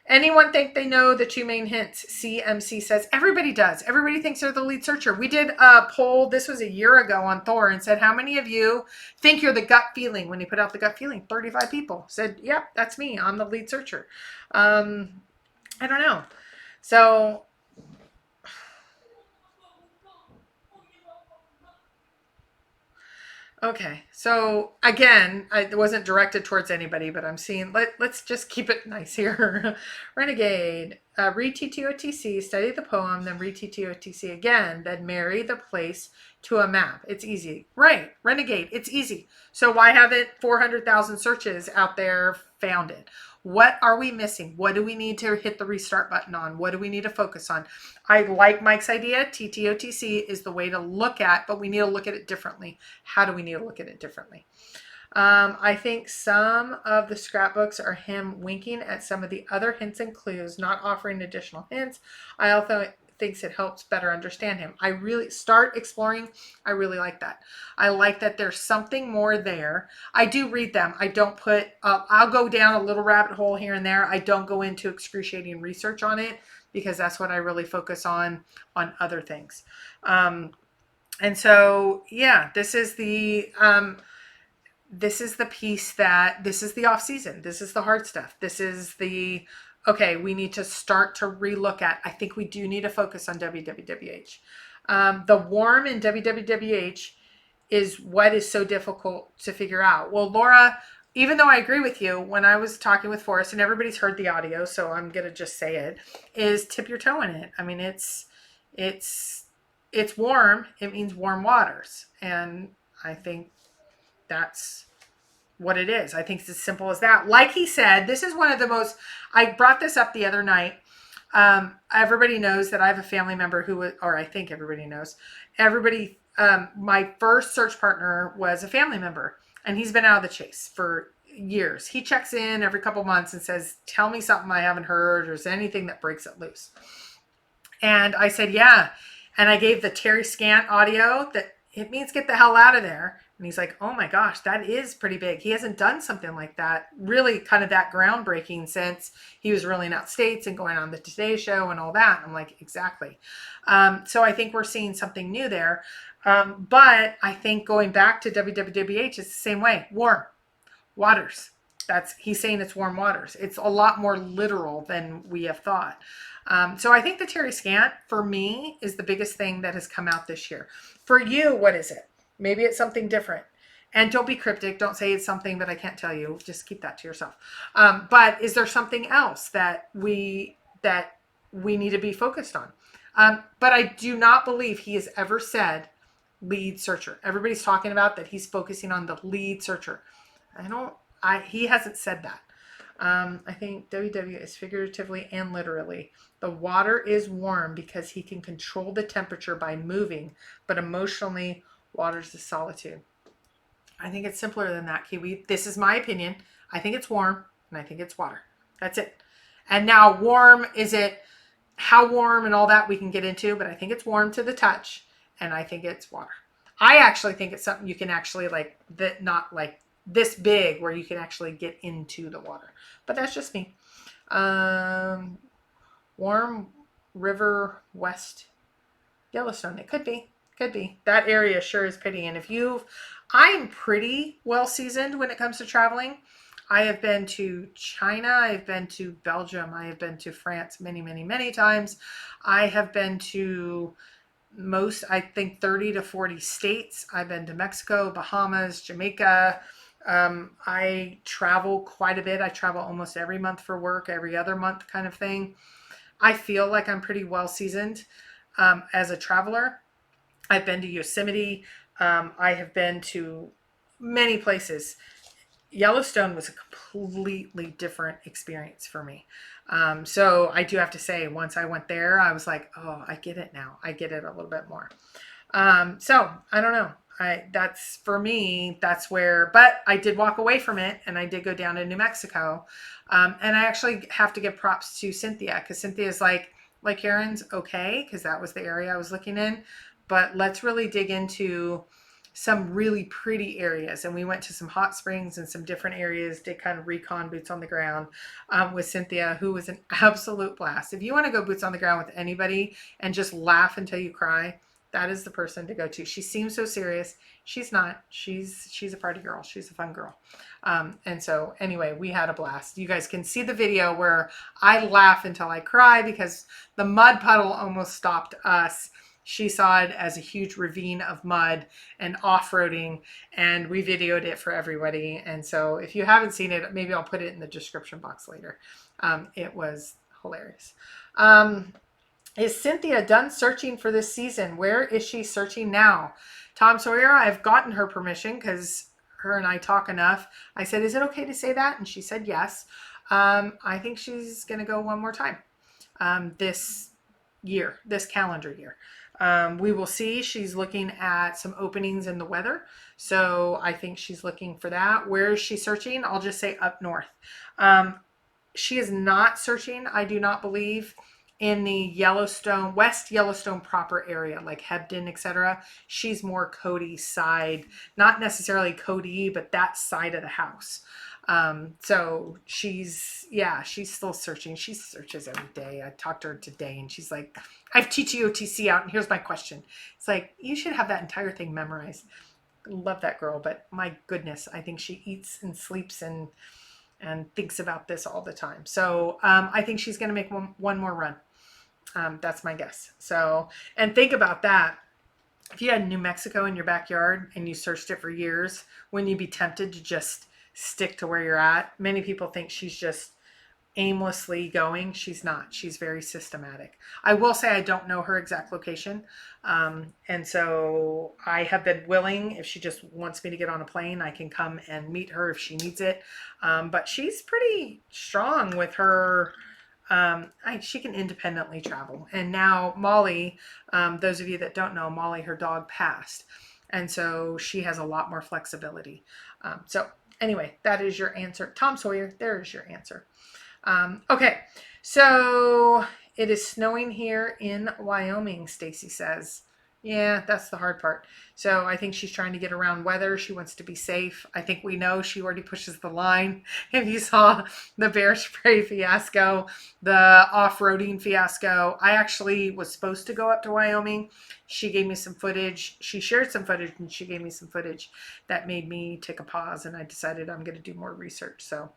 Anyone think they know the two main hints? CMC says everybody does. Everybody thinks they're the lead searcher. We did a poll, this was a year ago on Thor, and said, how many of you think you're the gut feeling? When he put out the gut feeling, 35 people said, yep, that's me. I'm the lead searcher. I don't know. So okay, so again, it wasn't directed towards anybody, but I'm seeing, let's just keep it nice here. Renegade, read TTOTC, study the poem, then read TTOTC again, then marry the place to a map. It's easy. Right, Renegade, it's easy. So why haven't 400,000 searches out there found it? What are we missing? What do we need to hit the restart button on? What do we need to focus on? I like Mike's idea. TTOTC is the way to look at, but we need to look at it differently. How do we need to look at it differently? I think some of the scrapbooks are him winking at some of the other hints and clues, not offering additional hints. I also thinks it helps better understand him. I really start exploring. I really like that. I like that there's something more there. I do read them. I don't put, I'll go down a little rabbit hole here and there. I don't go into excruciating research on it because that's what I really focus on other things. And so, yeah, this is the piece that, this is the off season. This is the hard stuff. This is the, okay, we need to start to relook at, I think we do need to focus on WWWH. The warm in WWWH is what is so difficult to figure out. Well, Laura, even though I agree with you, when I was talking with Forrest, and everybody's heard the audio, so I'm going to just say it, is tip your toe in it. I mean, it's warm. It means warm waters. And I think that's what it is. I think it's as simple as that. Like he said, this is one of the most, I brought this up the other night. Everybody knows that I have a family member who, or I think everybody knows, my first search partner was a family member, and he's been out of the chase for years. He checks in every couple months and says, tell me something I haven't heard, or is there anything that breaks it loose? And I said, yeah. And I gave the Terry Scant audio that it means get the hell out of there. And he's like, oh my gosh, that is pretty big. He hasn't done something like that, really kind of that groundbreaking since he was rolling out states and going on the Today Show and all that. And I'm like, exactly. So I think we're seeing something new there. But I think going back to WWWH is the same way. Warm waters. He's saying it's warm waters. It's a lot more literal than we have thought. So I think the Terry Scant, for me, is the biggest thing that has come out this year. For you, what is it? Maybe it's something different. And don't be cryptic. Don't say it's something that I can't tell you. Just keep that to yourself. But is there something else that we need to be focused on? But I do not believe he has ever said lead searcher. Everybody's talking about that he's focusing on the lead searcher. He hasn't said that. I think WW is figuratively and literally. The water is warm because he can control the temperature by moving, but emotionally, water's the solitude. I think it's simpler than that, Kiwi. This is my opinion. I think it's warm, and I think it's water. That's it. And now warm, is it How warm and all that we can get into, but I think it's warm to the touch, and I think it's water. I actually think it's something you can actually like, that not like this big where you can actually get into the water. But that's just me. Um, Warm River West Yellowstone. It could be. Could be. That area sure is pretty. And if you've, I'm pretty well seasoned when it comes to traveling. I have been to China. I've been to Belgium. I have been to France many, many, many times. I have been to most, I think, 30 to 40 states. I've been to Mexico, Bahamas, Jamaica. I travel quite a bit. I travel almost every month for work, every other month kind of thing. I feel like I'm pretty well seasoned as a traveler. I've been to Yosemite. I have been to many places. Yellowstone was a completely different experience for me. So I do have to say, once I went there, I was like, oh, I get it now. I get it a little bit more. So I don't know. That's for me, that's where, but I did walk away from it and I did go down to New Mexico. And I actually have to give props to Cynthia, because Cynthia is like Aaron's okay, because that was the area I was looking in. But let's really dig into some really pretty areas. And we went to some hot springs and some different areas, did kind of recon, boots on the ground with Cynthia, who was an absolute blast. If you want to go boots on the ground with anybody and just laugh until you cry, that is the person to go to. She seems so serious. She's not. She's a party girl. She's a fun girl. And so anyway, we had a blast. You guys can see the video where I laugh until I cry because the mud puddle almost stopped us. She saw it as a huge ravine of mud and off-roading, and we videoed it for everybody. And so if you haven't seen it, maybe I'll put it in the description box later. It was hilarious. Is Cynthia done searching for this season? Where is she searching now? Tom Sawyer, I've gotten her permission because her and I talk enough. I said, is it okay to say that? And she said yes. I think she's going to go one more time this year, this calendar year. We will see. She's looking at some openings in the weather. So I think she's looking for that. Where is she searching? I'll just say up north. She is not searching, I do not believe, in the Yellowstone, West Yellowstone proper area, like Hebden, etc. She's more Cody side, not necessarily Cody, but that side of the house. So she's still searching. She searches every day. I talked to her today and she's like, I've TTOTC out and here's my question. It's like, you should have that entire thing memorized. Love that girl, but my goodness, I think she eats and sleeps and thinks about this all the time. So I think she's going to make one more run. That's my guess. So, and think about that. If you had New Mexico in your backyard and you searched it for years, wouldn't you be tempted to just stick to where you're at? Many people think she's just aimlessly going. She's not. She's very systematic. I will say I don't know her exact location. And so I have been willing, if she just wants me to get on a plane, I can come and meet her if she needs it. But she's pretty strong with her. She can independently travel. And now Molly, those of you that don't know, Molly, her dog passed. And so she has a lot more flexibility. So anyway, that is your answer. Tom Sawyer, there is your answer. Okay, so it is snowing here in Wyoming, Stacy says. Yeah, that's the hard part. So I think she's trying to get around weather. She wants to be safe. I think we know she already pushes the line. If you saw the bear spray fiasco, the off-roading fiasco, I actually was supposed to go up to Wyoming. She gave me some footage. She shared some footage and she gave me some footage that made me take a pause, and I decided I'm going to do more research. So,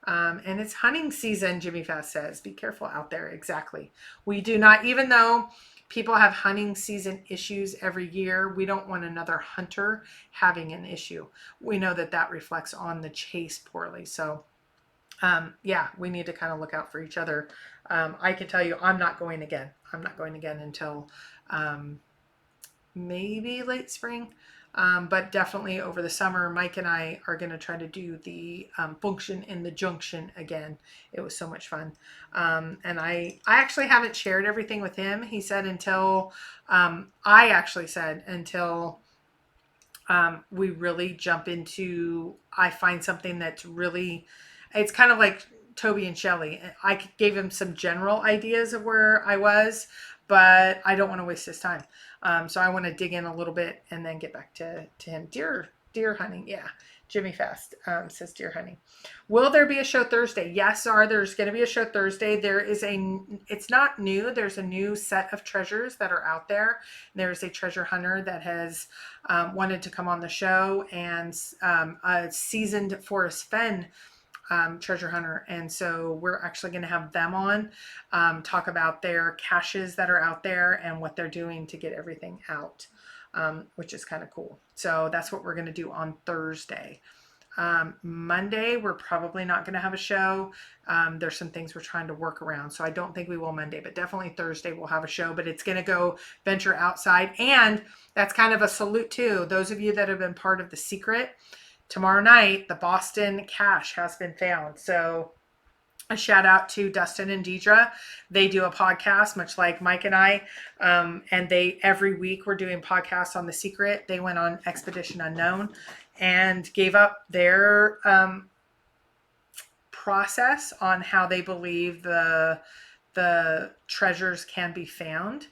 and it's hunting season, Jimmy Fast says. Be careful out there. Exactly. We do not, even though people have hunting season issues every year, we don't want another hunter having an issue. We know that that reflects on the chase poorly. So yeah, we need to kind of look out for each other. I can tell you, I'm not going again. I'm not going again until maybe late spring. But definitely over the summer, Mike and I are going to try to do the function in the junction again. It was so much fun. And I actually haven't shared everything with him. He said until, I actually said until we really jump into, I find something that's really, it's kind of like Toby and Shelly. I gave him some general ideas of where I was, but I don't want to waste his time. So I want to dig in a little bit and then get back to him. Deer hunting. Yeah. Jimmy Fast says deer hunting. Will there be a show Thursday? Yes, there's going to be a show Thursday. It's not new. There's a new set of treasures that are out there. There's a treasure hunter that has wanted to come on the show, and a seasoned Forrest Fenn treasure hunter. And so we're actually going to have them on, talk about their caches that are out there and what they're doing to get everything out, which is kind of cool. So that's what we're going to do on Thursday. Monday, we're probably not going to have a show. There's some things we're trying to work around. So I don't think we will Monday, but definitely Thursday we'll have a show, but it's going to go venture outside. And that's kind of a salute to those of you that have been part of The Secret. Tomorrow night, the Boston cache has been found. So a shout out to Dustin and Deidre. They do a podcast, much like Mike and I. And they, every week we're doing podcasts on The Secret. They went on Expedition Unknown and gave up their process on how they believe the treasures can be found.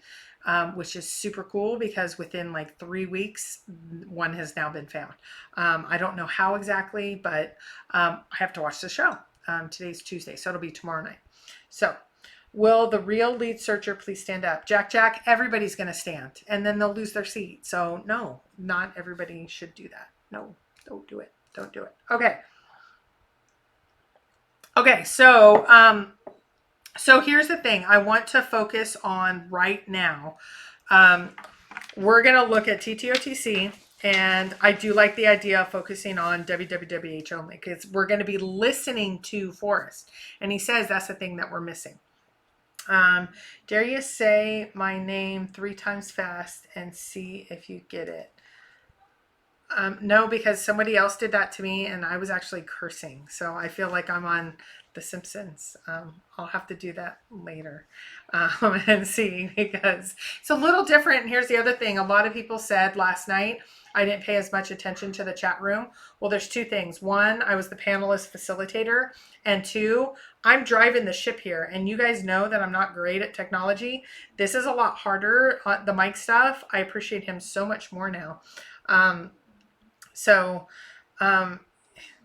Which is super cool because within like 3 weeks, one has now been found. I don't know how exactly, but I have to watch the show. Today's Tuesday, so it'll be tomorrow night. So will the real lead searcher please stand up? Jack, everybody's going to stand and then they'll lose their seat. So no, not everybody should do that. No, don't do it. Don't do it. Okay. So here's the thing I want to focus on right now. We're going to look at TTOTC, and I do like the idea of focusing on WWWH only because we're going to be listening to Forrest. And he says that's the thing that we're missing. Dare you say my name 3 times fast and see if you get it? No, because somebody else did that to me and I was actually cursing. So I feel like I'm on The Simpsons. I'll have to do that later and see, because it's a little different. And here's the other thing. A lot of people said last night I didn't pay as much attention to the chat room. Well, there's 2 things. 1, I was the panelist facilitator. And 2, I'm driving the ship here. And you guys know that I'm not great at technology. This is a lot harder. The mic stuff, I appreciate him so much more now.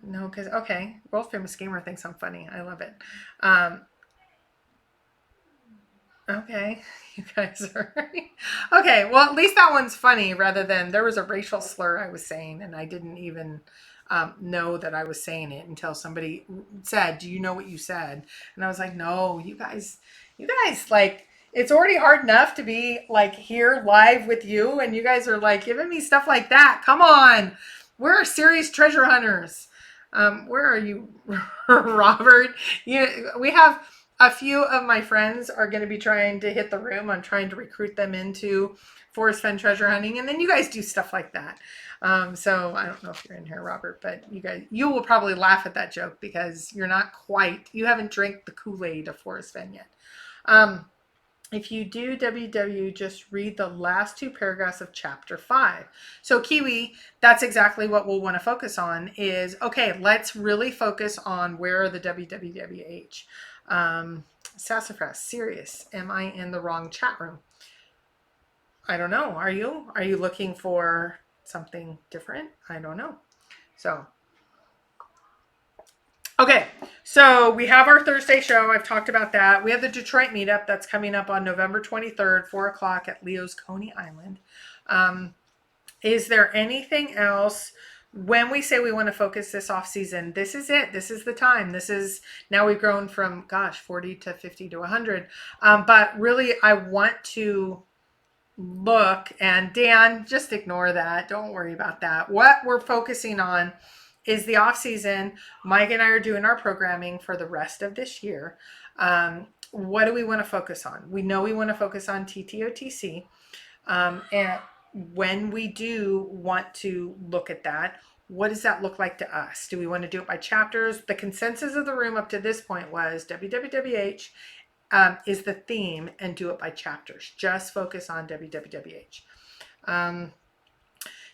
No, because, okay, World Famous Gamer thinks I'm funny. I love it. Okay, you guys are... Okay, well, at least that one's funny rather than there was a racial slur I was saying and I didn't even know that I was saying it until somebody said, do you know what you said? And I was like, no, you guys, like, it's already hard enough to be like here live with you and you guys are like giving me stuff like that. Come on. We're serious treasure hunters. Where are you, Robert? We have a few of my friends are going to be trying to hit the room. I'm trying to recruit them into Forrest Fenn treasure hunting. And then you guys do stuff like that. So I don't know if you're in here, Robert, but you will probably laugh at that joke because you haven't drank the Kool-Aid of Forrest Fenn yet. If you do WW, just read the last 2 paragraphs of chapter 5. So Kiwi, that's exactly what we'll want to focus on is, okay, let's really focus on where are the WWWH. Sassafras, serious. Am I in the wrong chat room? I don't know. Are you? Are you looking for something different? I don't know. So... Okay, so we have our Thursday show. I've talked about that. We have the Detroit meetup that's coming up on November 23rd, 4 o'clock at Leo's Coney Island. Is there anything else? When we say we want to focus this off season, this is it. This is the time. Now we've grown from, 40 to 50 to 100. But really, I want to look, and Dan, just ignore that. Don't worry about that. What we're focusing on is the off season. Mike and I are doing our programming for the rest of this year. What do we want to focus on? We know we want to focus on TTOTC. And when we do want to look at that, what does that look like to us? Do we want to do it by chapters? The consensus of the room up to this point was WWWH is the theme and do it by chapters. Just focus on WWWH.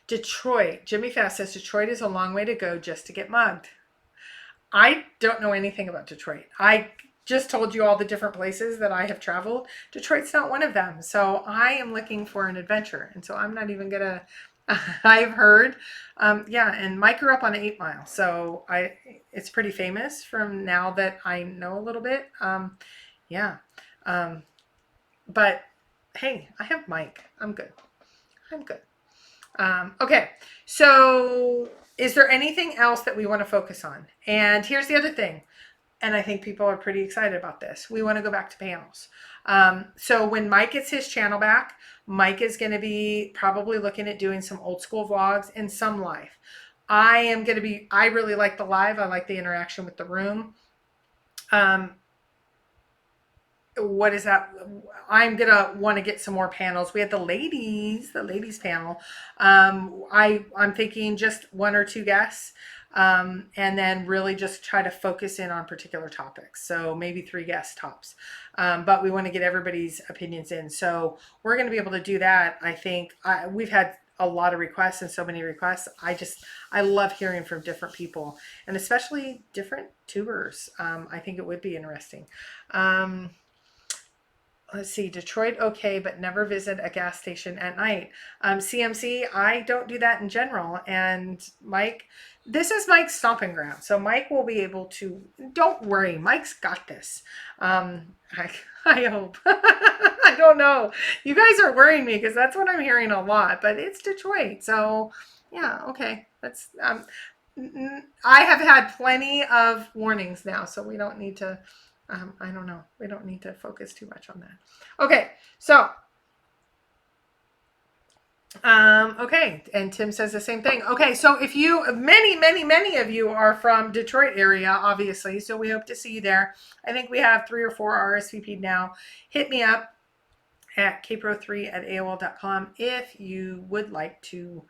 Detroit. Jimmy Fast says Detroit is a long way to go just to get mugged. I don't know anything about Detroit. I just told you all the different places that I have traveled. Detroit's not one of them. So I am looking for an adventure. And so I'm not even going to, I've heard, yeah, and Mike grew up on 8 Mile. So it's pretty famous from now that I know a little bit. Yeah. Um, but hey, I have Mike. I'm good. I'm good. Okay, so is there anything else that we want to focus on? And here's the other thing, and I think people are pretty excited about this. We want to go back to panels. So when Mike gets his channel back, Mike is going to be probably looking at doing some old school vlogs and some live. I really like the live. I like the interaction with the room. What is that? I'm gonna want to get some more panels. We had the ladies panel. I'm thinking just 1 or 2 guests, and then really just try to focus in on particular topics. So maybe 3 guest tops, but we want to get everybody's opinions in. So we're going to be able to do that. I think we've had a lot of requests and so many requests. I love hearing from different people, and especially different tubers. I think it would be interesting. Let's see, Detroit, okay, but never visit a gas station at night. CMC, I don't do that in general. And Mike, this is Mike's stomping ground. So Mike will be able to, don't worry, Mike's got this. I hope. I don't know. You guys are worrying me because that's what I'm hearing a lot, but it's Detroit. So yeah, okay. That's, I have had plenty of warnings now, so we don't need to, I don't know. We don't need to focus too much on that. Okay, so, okay, and Tim says the same thing. Okay, so if you, many of you are from Detroit area, obviously, so we hope to see you there. I think we have 3 or 4 RSVP'd now. Hit me up at kpro3@aol.com if you would like to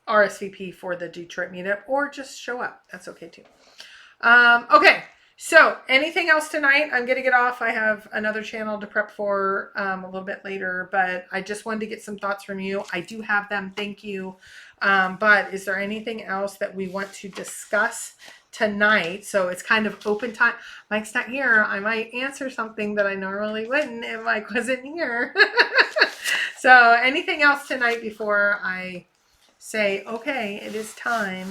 RSVP for the Detroit meetup, or just show up. That's okay too. Okay, so anything else tonight? I'm going to get off. I have another channel to prep for a little bit later, but I just wanted to get some thoughts from you. I do have them. Thank you. But is there anything else that we want to discuss tonight? So it's kind of open time. Mike's not here. I might answer something that I normally wouldn't if Mike wasn't here. So anything else tonight before I say, okay, it is time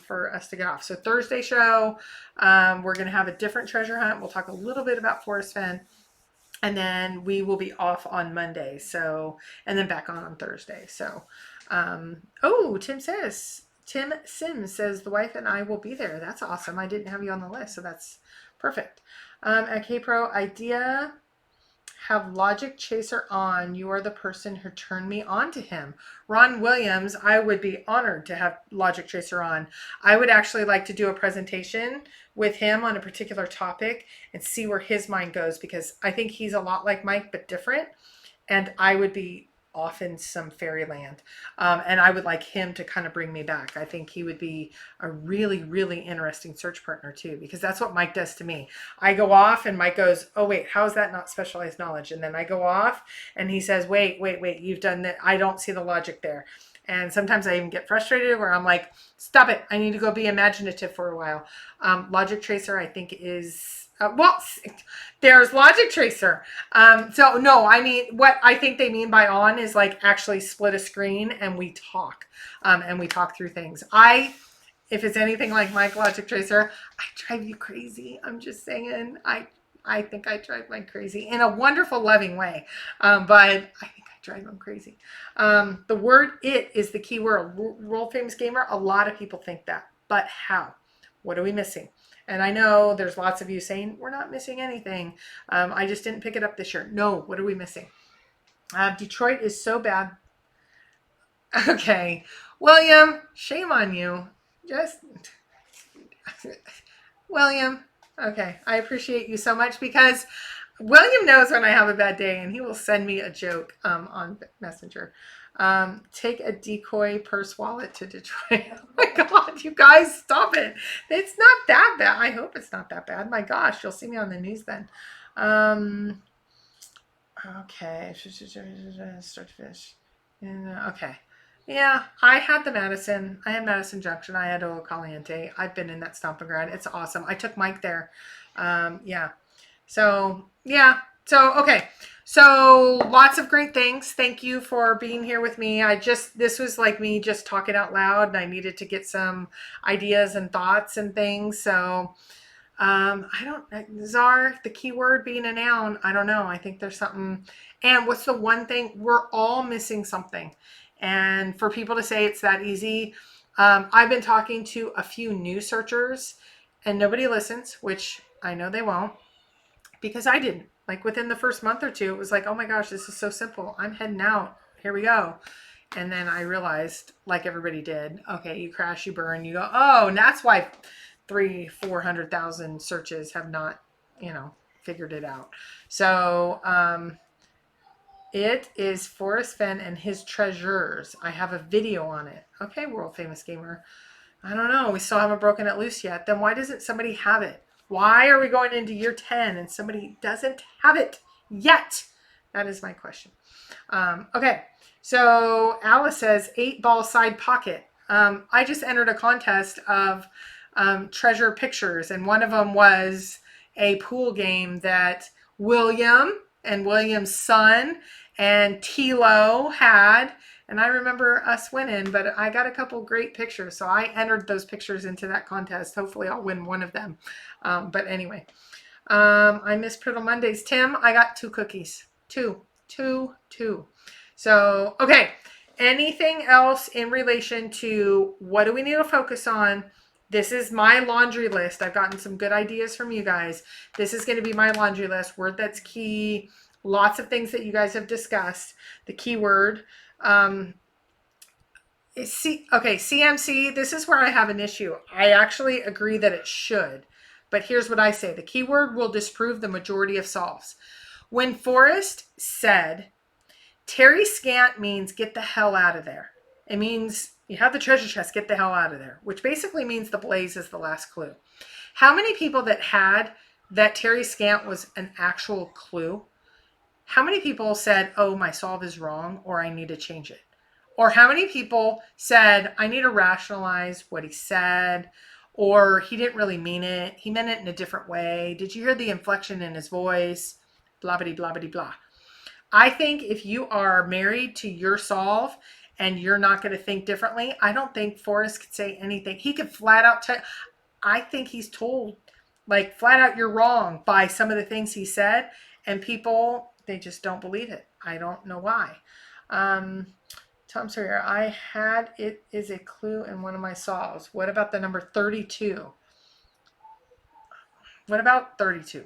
for us to get off. So Thursday show, we're going to have a different treasure hunt. We'll talk a little bit about Forrest Fenn, and then we will be off on Monday. So, and then back on Thursday. So, oh, Tim Sims says the wife and I will be there. That's awesome. I didn't have you on the list, so that's perfect. At KPro, idea, have Logic Chaser on. You are the person who turned me on to him. Ron Williams, I would be honored to have Logic Chaser on. I would actually like to do a presentation with him on a particular topic and see where his mind goes, because I think he's a lot like Mike, but different. And I would be off in some fairyland. And I would like him to kind of bring me back. I think he would be a really, really interesting search partner too, because that's what Mike does to me. I go off and Mike goes, oh wait, how is that not specialized knowledge? And then I go off and he says, wait, you've done that. I don't see the logic there. And sometimes I even get frustrated where I'm like, stop it. I need to go be imaginative for a while. Logic Tracer, I think is, well, there's Logic Tracer. So no, I mean, what I think they mean by on is like actually split a screen and we talk through things. If it's anything like Mike Logic Tracer, I drive you crazy. I'm just saying, I think I drive Mike crazy in a wonderful, loving way. But I think I drive him crazy. The word "it" is the key word. World famous gamer. A lot of people think that, but how? What are we missing? And I know there's lots of you saying, we're not missing anything. I just didn't pick it up this year. No, what are we missing? Detroit is so bad. Okay. William, shame on you. Just, William. Okay. I appreciate you so much, because William knows when I have a bad day and he will send me a joke on Messenger. Take a decoy purse wallet to Detroit. Oh my God, you guys, stop it. It's not that bad. I hope it's not that bad. My gosh, you'll see me on the news then. Okay. Start to finish. Okay. Yeah, I had the Madison. I had Madison Junction. I had Old Caliente. I've been in that stomping ground. It's awesome. I took Mike there. Yeah. So, yeah. So, okay. So, lots of great things. Thank you for being here with me. This was like me just talking out loud, and I needed to get some ideas and thoughts and things. So, I don't, czar, the keyword being a noun, I don't know. I think there's something. And what's the one thing? We're all missing something. And for people to say it's that easy, I've been talking to a few new searchers and nobody listens, which I know they won't because I didn't. Like within the first month or two, it was like, oh my gosh, this is so simple. I'm heading out. Here we go. And then I realized, like everybody did, okay, you crash, you burn, you go, oh, and that's why 400,000 searches have not, figured it out. So it is Forrest Fenn and his treasures. I have a video on it. Okay, world famous gamer. I don't know. We still haven't broken it loose yet. Then why doesn't somebody have it? Why are we going into year 10 and somebody doesn't have it yet? That is my question. Okay, so Alice says 8-ball side pocket. I just entered a contest of treasure pictures, and one of them was a pool game that William and William's son and Tilo had. And I remember us winning, but I got a couple great pictures. So I entered those pictures into that contest. Hopefully I'll win one of them. But anyway, I miss Priddle Mondays. Tim, I got 2 cookies. Two. So, okay. Anything else in relation to what do we need to focus on? This is my laundry list. I've gotten some good ideas from you guys. This is going to be my laundry list. Word that's key. Lots of things that you guys have discussed. The keyword. CMC, this is where I have an issue. I actually agree that it should. But here's what I say. The keyword will disprove the majority of solves. When Forrest said, Terry Scant means get the hell out of there. It means you have the treasure chest, get the hell out of there, which basically means the blaze is the last clue. How many people that had that Terry Scant was an actual clue? How many people said, oh, my solve is wrong, or I need to change it? Or how many people said, I need to rationalize what he said, or he didn't really mean it. He meant it in a different way. Did you hear the inflection in his voice? Blah, blah, blah, blah, blah. I think if you are married to your solve and you're not going to think differently, I don't think Forrest could say anything. He could flat out I think he's told, like, flat out, you're wrong by some of the things he said. And people, they just don't believe it. I don't know why. Tom Sawyer, I had it is a clue in one of my solves. What about the number 32? What about 32?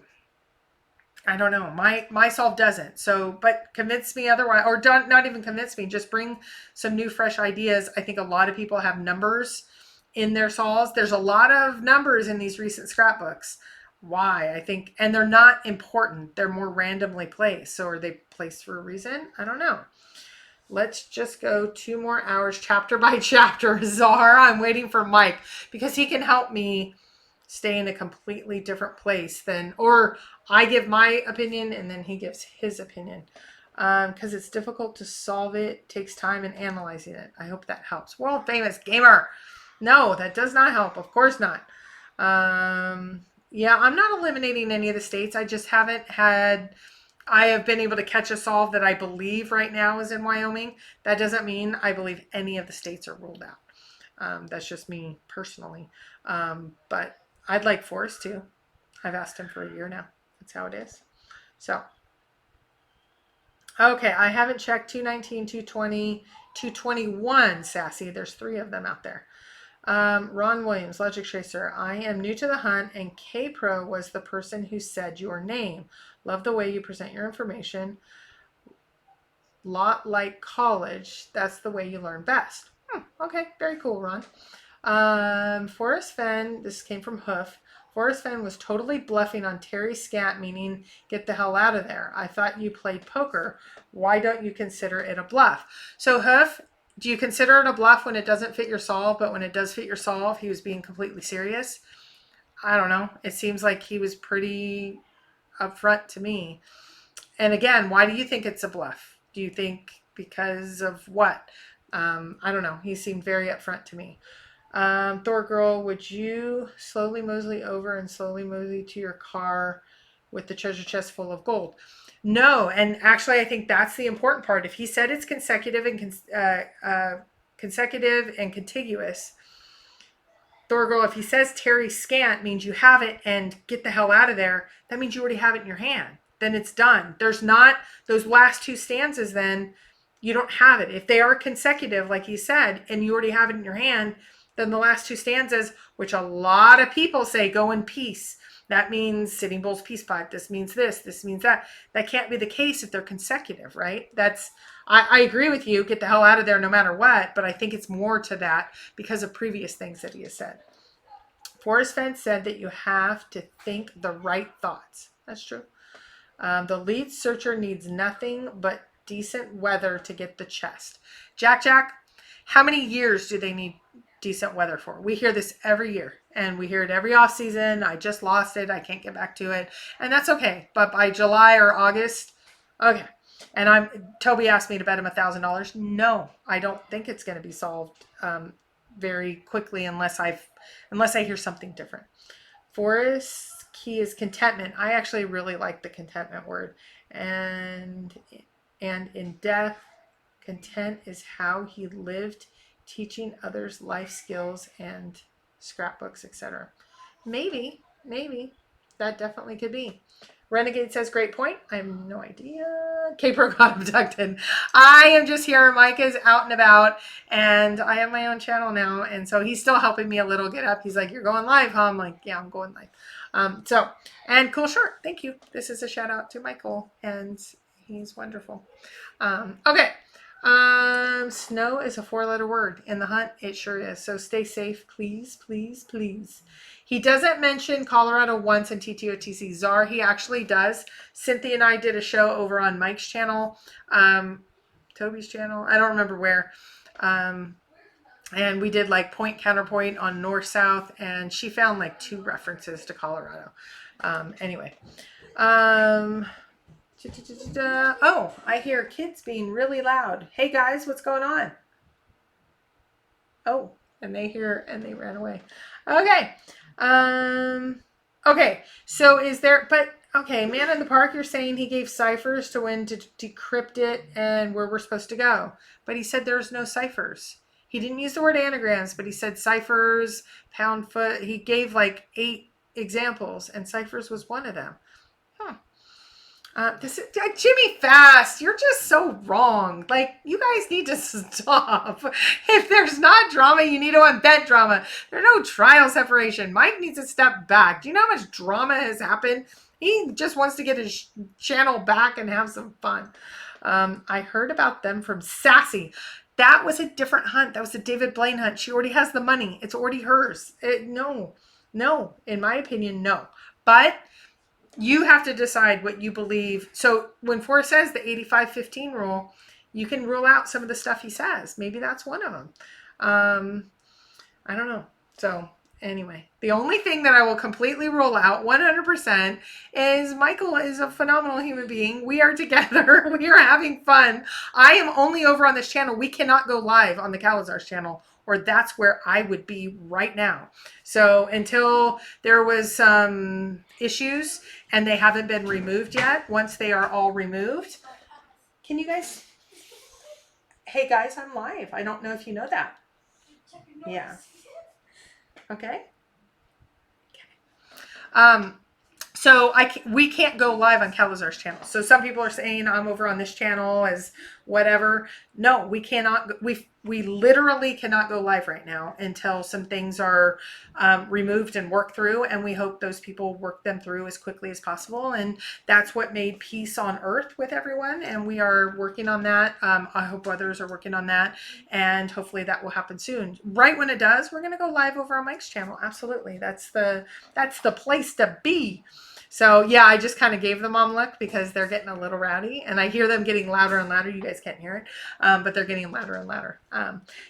I don't know. My solve doesn't. So, but convince me otherwise, or don't, not even convince me. Just bring some new, fresh ideas. I think a lot of people have numbers in their solves. There's a lot of numbers in these recent scrapbooks. Why? I think, and they're not important. They're more randomly placed. So are they placed for a reason? I don't know. Let's just go 2 more hours, chapter by chapter. Zara, I'm waiting for Mike because he can help me stay in a completely different place than, or I give my opinion and then he gives his opinion. Because it's difficult to solve it, takes time in analyzing it. I hope that helps. World famous gamer. No, that does not help. Of course not. Yeah, I'm not eliminating any of the states. I just haven't had, I have been able to catch a solve that I believe right now is in Wyoming. That doesn't mean I believe any of the states are ruled out. That's just me personally. But I'd like Forrest too. I've asked him for a year now. That's how it is. So, okay, I haven't checked 219, 220, 221, Sassy. There's 3 of them out there. Ron Williams, Logic Tracer. I am new to the hunt, and K-Pro was the person who said your name. Love the way you present your information. Lot like college. That's the way you learn best. Okay, very cool, Ron. Forrest Fenn, this came from Hoof. Forrest Fenn was totally bluffing on Terry Scant, meaning get the hell out of there. I thought you played poker. Why don't you consider it a bluff? So Hoof, do you consider it a bluff when it doesn't fit your solve, but when it does fit your solve, he was being completely serious? I don't know. It seems like he was pretty upfront to me. And again, why do you think it's a bluff? Do you think because of what? I don't know. He seemed very upfront to me. Thor girl, would you slowly mosey over and slowly mosey to your car with the treasure chest full of gold? No, and actually, I think that's the important part. If he said it's consecutive and consecutive and contiguous, Thor girl, if he says Terry Scant means you have it and get the hell out of there, that means you already have it in your hand. Then it's done. There's not those last two stanzas. Then you don't have it. If they are consecutive, like he said, and you already have it in your hand, then the last two stanzas, which a lot of people say go in peace. That means Sitting Bull's peace pipe. This means this means that. That can't be the case if they're consecutive, right? I agree with you. Get the hell out of there no matter what. But I think it's more to that because of previous things that he has said. Forrest Fenn said that you have to think the right thoughts. That's true. The lead searcher needs nothing but decent weather to get the chest. Jack, how many years do they need decent weather for? We hear this every year, and we hear it every off season. I just lost it. I can't get back to it. And that's okay. But by July or August, okay. And Toby asked me to bet him $1,000. No, I don't think it's going to be solved very quickly unless I hear something different. Forrest's key is contentment. I actually really like the contentment word. And in death, content is how he lived, teaching others life skills and scrapbooks, etc. Maybe that definitely could be. Renegade says, great point. I have no idea. K-Pro got abducted. I am just here. Mike is out and about, and I have my own channel now. And so he's still helping me a little get up. He's like, you're going live, huh? I'm like, yeah, I'm going live. And cool shirt. Thank you. This is a shout out to Michael, and he's wonderful. Okay. Snow is a 4-letter word. In the hunt, it sure is. So stay safe, please, please, please. He doesn't mention Colorado once in TTOTC Czar. He actually does. Cynthia and I did a show over on Mike's channel, Toby's channel. I don't remember where. And we did like point counterpoint on north south, and she found like 2 references to Colorado. Anyway. Oh, I hear kids being really loud. Hey guys, what's going on? Oh, and they ran away. Okay. Okay. So is there, but okay, Man in the Park, you're saying he gave ciphers to when to decrypt it and where we're supposed to go. But he said there's no ciphers. He didn't use the word anagrams, but he said ciphers, pound foot. He gave like 8 examples, and ciphers was one of them. This is Jimmy Fast. You're just so wrong. Like, you guys need to stop. If there's not drama, you need to invent drama. There's no trial separation. Mike needs to step back. Do you know how much drama has happened? He just wants to get his channel back and have some fun. I heard about them from Sassy. That was a different hunt. That was a David Blaine hunt. She already has the money. It's already hers. No. In my opinion, no. But you have to decide what you believe. So when Forrest says the 85-15 rule, you can rule out some of the stuff he says. Maybe that's one of them. I don't know. So anyway, the only thing that I will completely rule out 100% is Michael is a phenomenal human being. We are together. We are having fun. I am only over on this channel. We cannot go live on the Cowlazars channel, or that's where I would be right now. So until there was some issues and they haven't been removed yet, once they are all removed, can you guys, hey guys, I'm live. I don't know if you know that. Yeah. Okay. So we can't go live on Cowlazars channel. So some people are saying I'm over on this channel as whatever. No, we cannot. We literally cannot go live right now until some things are removed and worked through. And we hope those people work them through as quickly as possible. And that's what made peace on earth with everyone. And we are working on that. I hope others are working on that. And hopefully that will happen soon. Right when it does, we're going to go live over on Mike's channel. Absolutely. That's the place to be. So yeah, I just kind of gave them on look because they're getting a little rowdy, and I hear them getting louder and louder. You guys can't hear it, but they're getting louder and louder.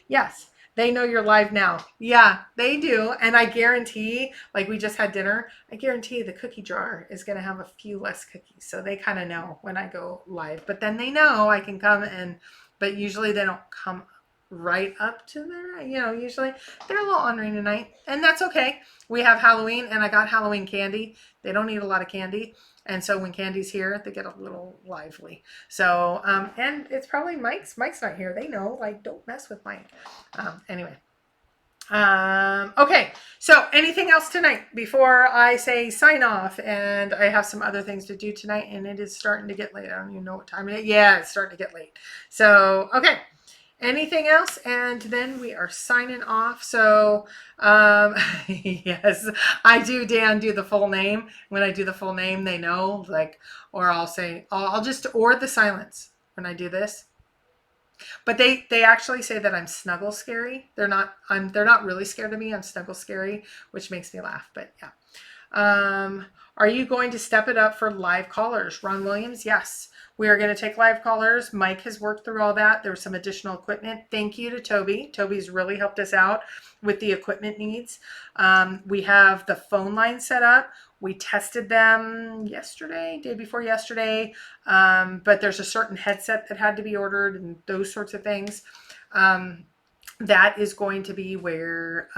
Yes, they know you're live now. Yeah, they do. And I guarantee, like we just had dinner, I guarantee the cookie jar is going to have a few less cookies. So they kind of know when I go live, but then they know I can come but usually they don't come right up to their, usually they're a little ornery tonight, and that's okay. We have Halloween, and I got Halloween candy. They don't eat a lot of candy, and so when candy's here, they get a little lively. So, and it's probably Mike's not here. They know, like, don't mess with Mike. Anyway. Okay, so anything else tonight before I say sign off? And I have some other things to do tonight, and it is starting to get late. I don't even know what time it is. Yeah, it's starting to get late. So, okay. Anything else? And then we are signing off. So, yes, I do, Dan, do the full name. When I do the full name, they know, like, or I'll say, I'll just, or the silence when I do this. But they actually say that I'm snuggle scary. They're not really scared of me. I'm snuggle scary, which makes me laugh. But yeah. Are you going to step it up for live callers? Ron Williams, yes. We are going to take live callers. Mike has worked through all that. There was some additional equipment. Thank you to Toby. Toby's really helped us out with the equipment needs. We have the phone line set up. We tested them yesterday, day before yesterday. But there's a certain headset that had to be ordered and those sorts of things. That is going to be where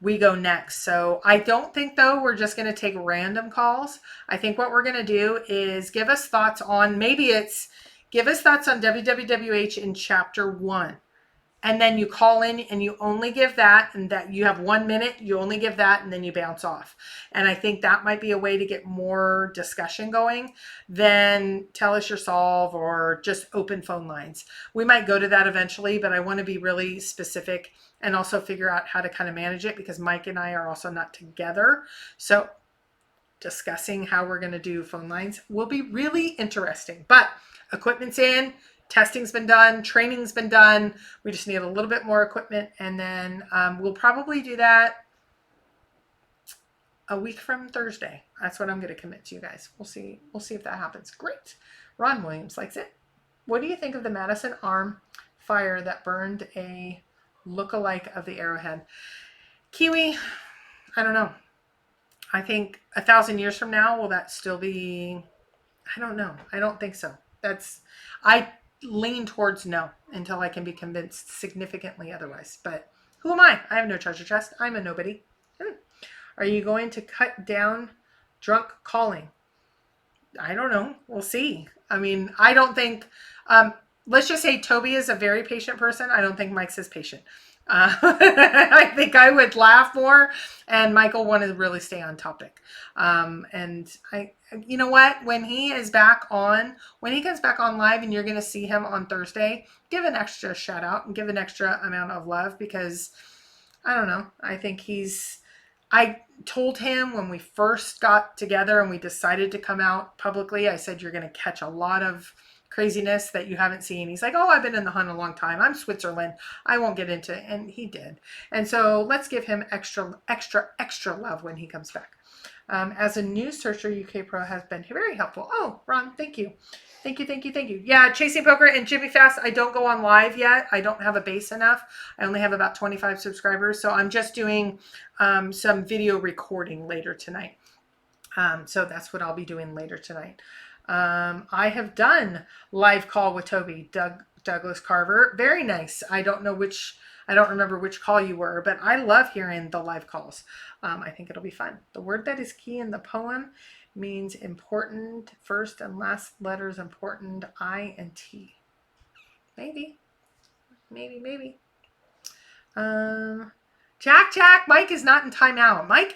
we go next. So I don't think, though, we're just going to take random calls. I think what we're going to do is give us thoughts on, give us thoughts on WWWH in chapter 1. And then you call in and you only give that, and that you have 1 minute, you only give that, and then you bounce off. And I think that might be a way to get more discussion going than tell us your solve or just open phone lines. We might go to that eventually, but I want to be really specific and also figure out how to kind of manage it, because Mike and I are also not together. So discussing how we're going to do phone lines will be really interesting. But equipment's in. Testing's been done, training's been done. We just need a little bit more equipment, and then we'll probably do that a week from Thursday. That's what I'm going to commit to, you guys. We'll see if that happens. Great. Ron Williams likes it. What do you think of the Madison Arm fire that burned a look-alike of the Arrowhead? Kiwi, I don't know. I think 1,000 years from now, will that still be? I don't know. I don't think so. I lean towards no until I can be convinced significantly otherwise. But who am I? I have no treasure chest. I'm a nobody. Are you going to cut down drunk calling? I don't know. We'll see. I mean, I don't think, let's just say Toby is a very patient person. I don't think Mike's as patient. I think I would laugh more, and Michael wanted to really stay on topic. And you know what? When he comes back on live, and you're going to see him on Thursday, give an extra shout out and give an extra amount of love, because I don't know. I think I told him when we first got together and we decided to come out publicly, I said, you're going to catch a lot of craziness that you haven't seen. He's like, oh, I've been in the hunt a long time. I'm Switzerland. I won't get into it. And he did. And so let's give him extra love when he comes back. As a news searcher, UK Pro has been very helpful. Oh, Ron, thank you. Thank you. Yeah, Chasing Poker and Jimmy Fast, I don't go on live yet. I don't have a base enough. I only have about 25 subscribers. So I'm just doing some video recording later tonight. So that's what I'll be doing later tonight. I have done live call with Toby, Douglas Carver. Very nice. I don't remember which call you were, but I love hearing the live calls. I think it'll be fun. The word that is key in the poem means important, first and last letters important, I and T. Maybe. Jack, Mike is not in timeout. Mike,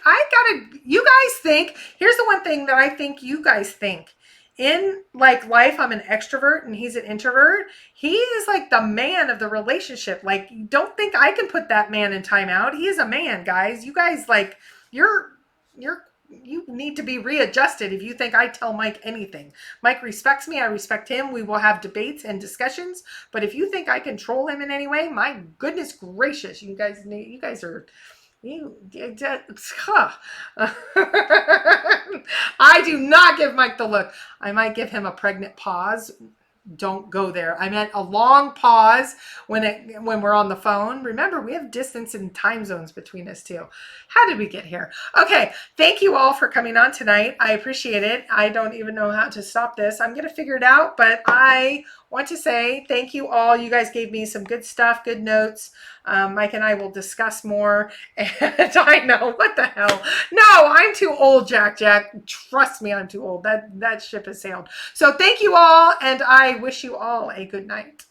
you guys think, here's the one thing that I think you guys think. In like life, I'm an extrovert and he's an introvert. He is like the man of the relationship. Like, don't think I can put that man in timeout. He is a man, guys. You guys, like, you need to be readjusted if you think I tell Mike anything. Mike respects me. I respect him. We will have debates and discussions. But if you think I control him in any way, my goodness gracious, you guys are. I do not give Mike the look. I might give him a pregnant pause. don't go there. I meant a long pause when we're on the phone. Remember, we have distance and time zones between us too. How did we get here? Okay, thank you all for coming on tonight. I appreciate it. I don't even know how to stop this. I'm going to figure it out, but I want to say thank you all. You guys gave me some good stuff, good notes. Mike and I will discuss more. And I know, what the hell? No, I'm too old, Jack. Trust me, I'm too old. That ship has sailed. So thank you all, and I wish you all a good night.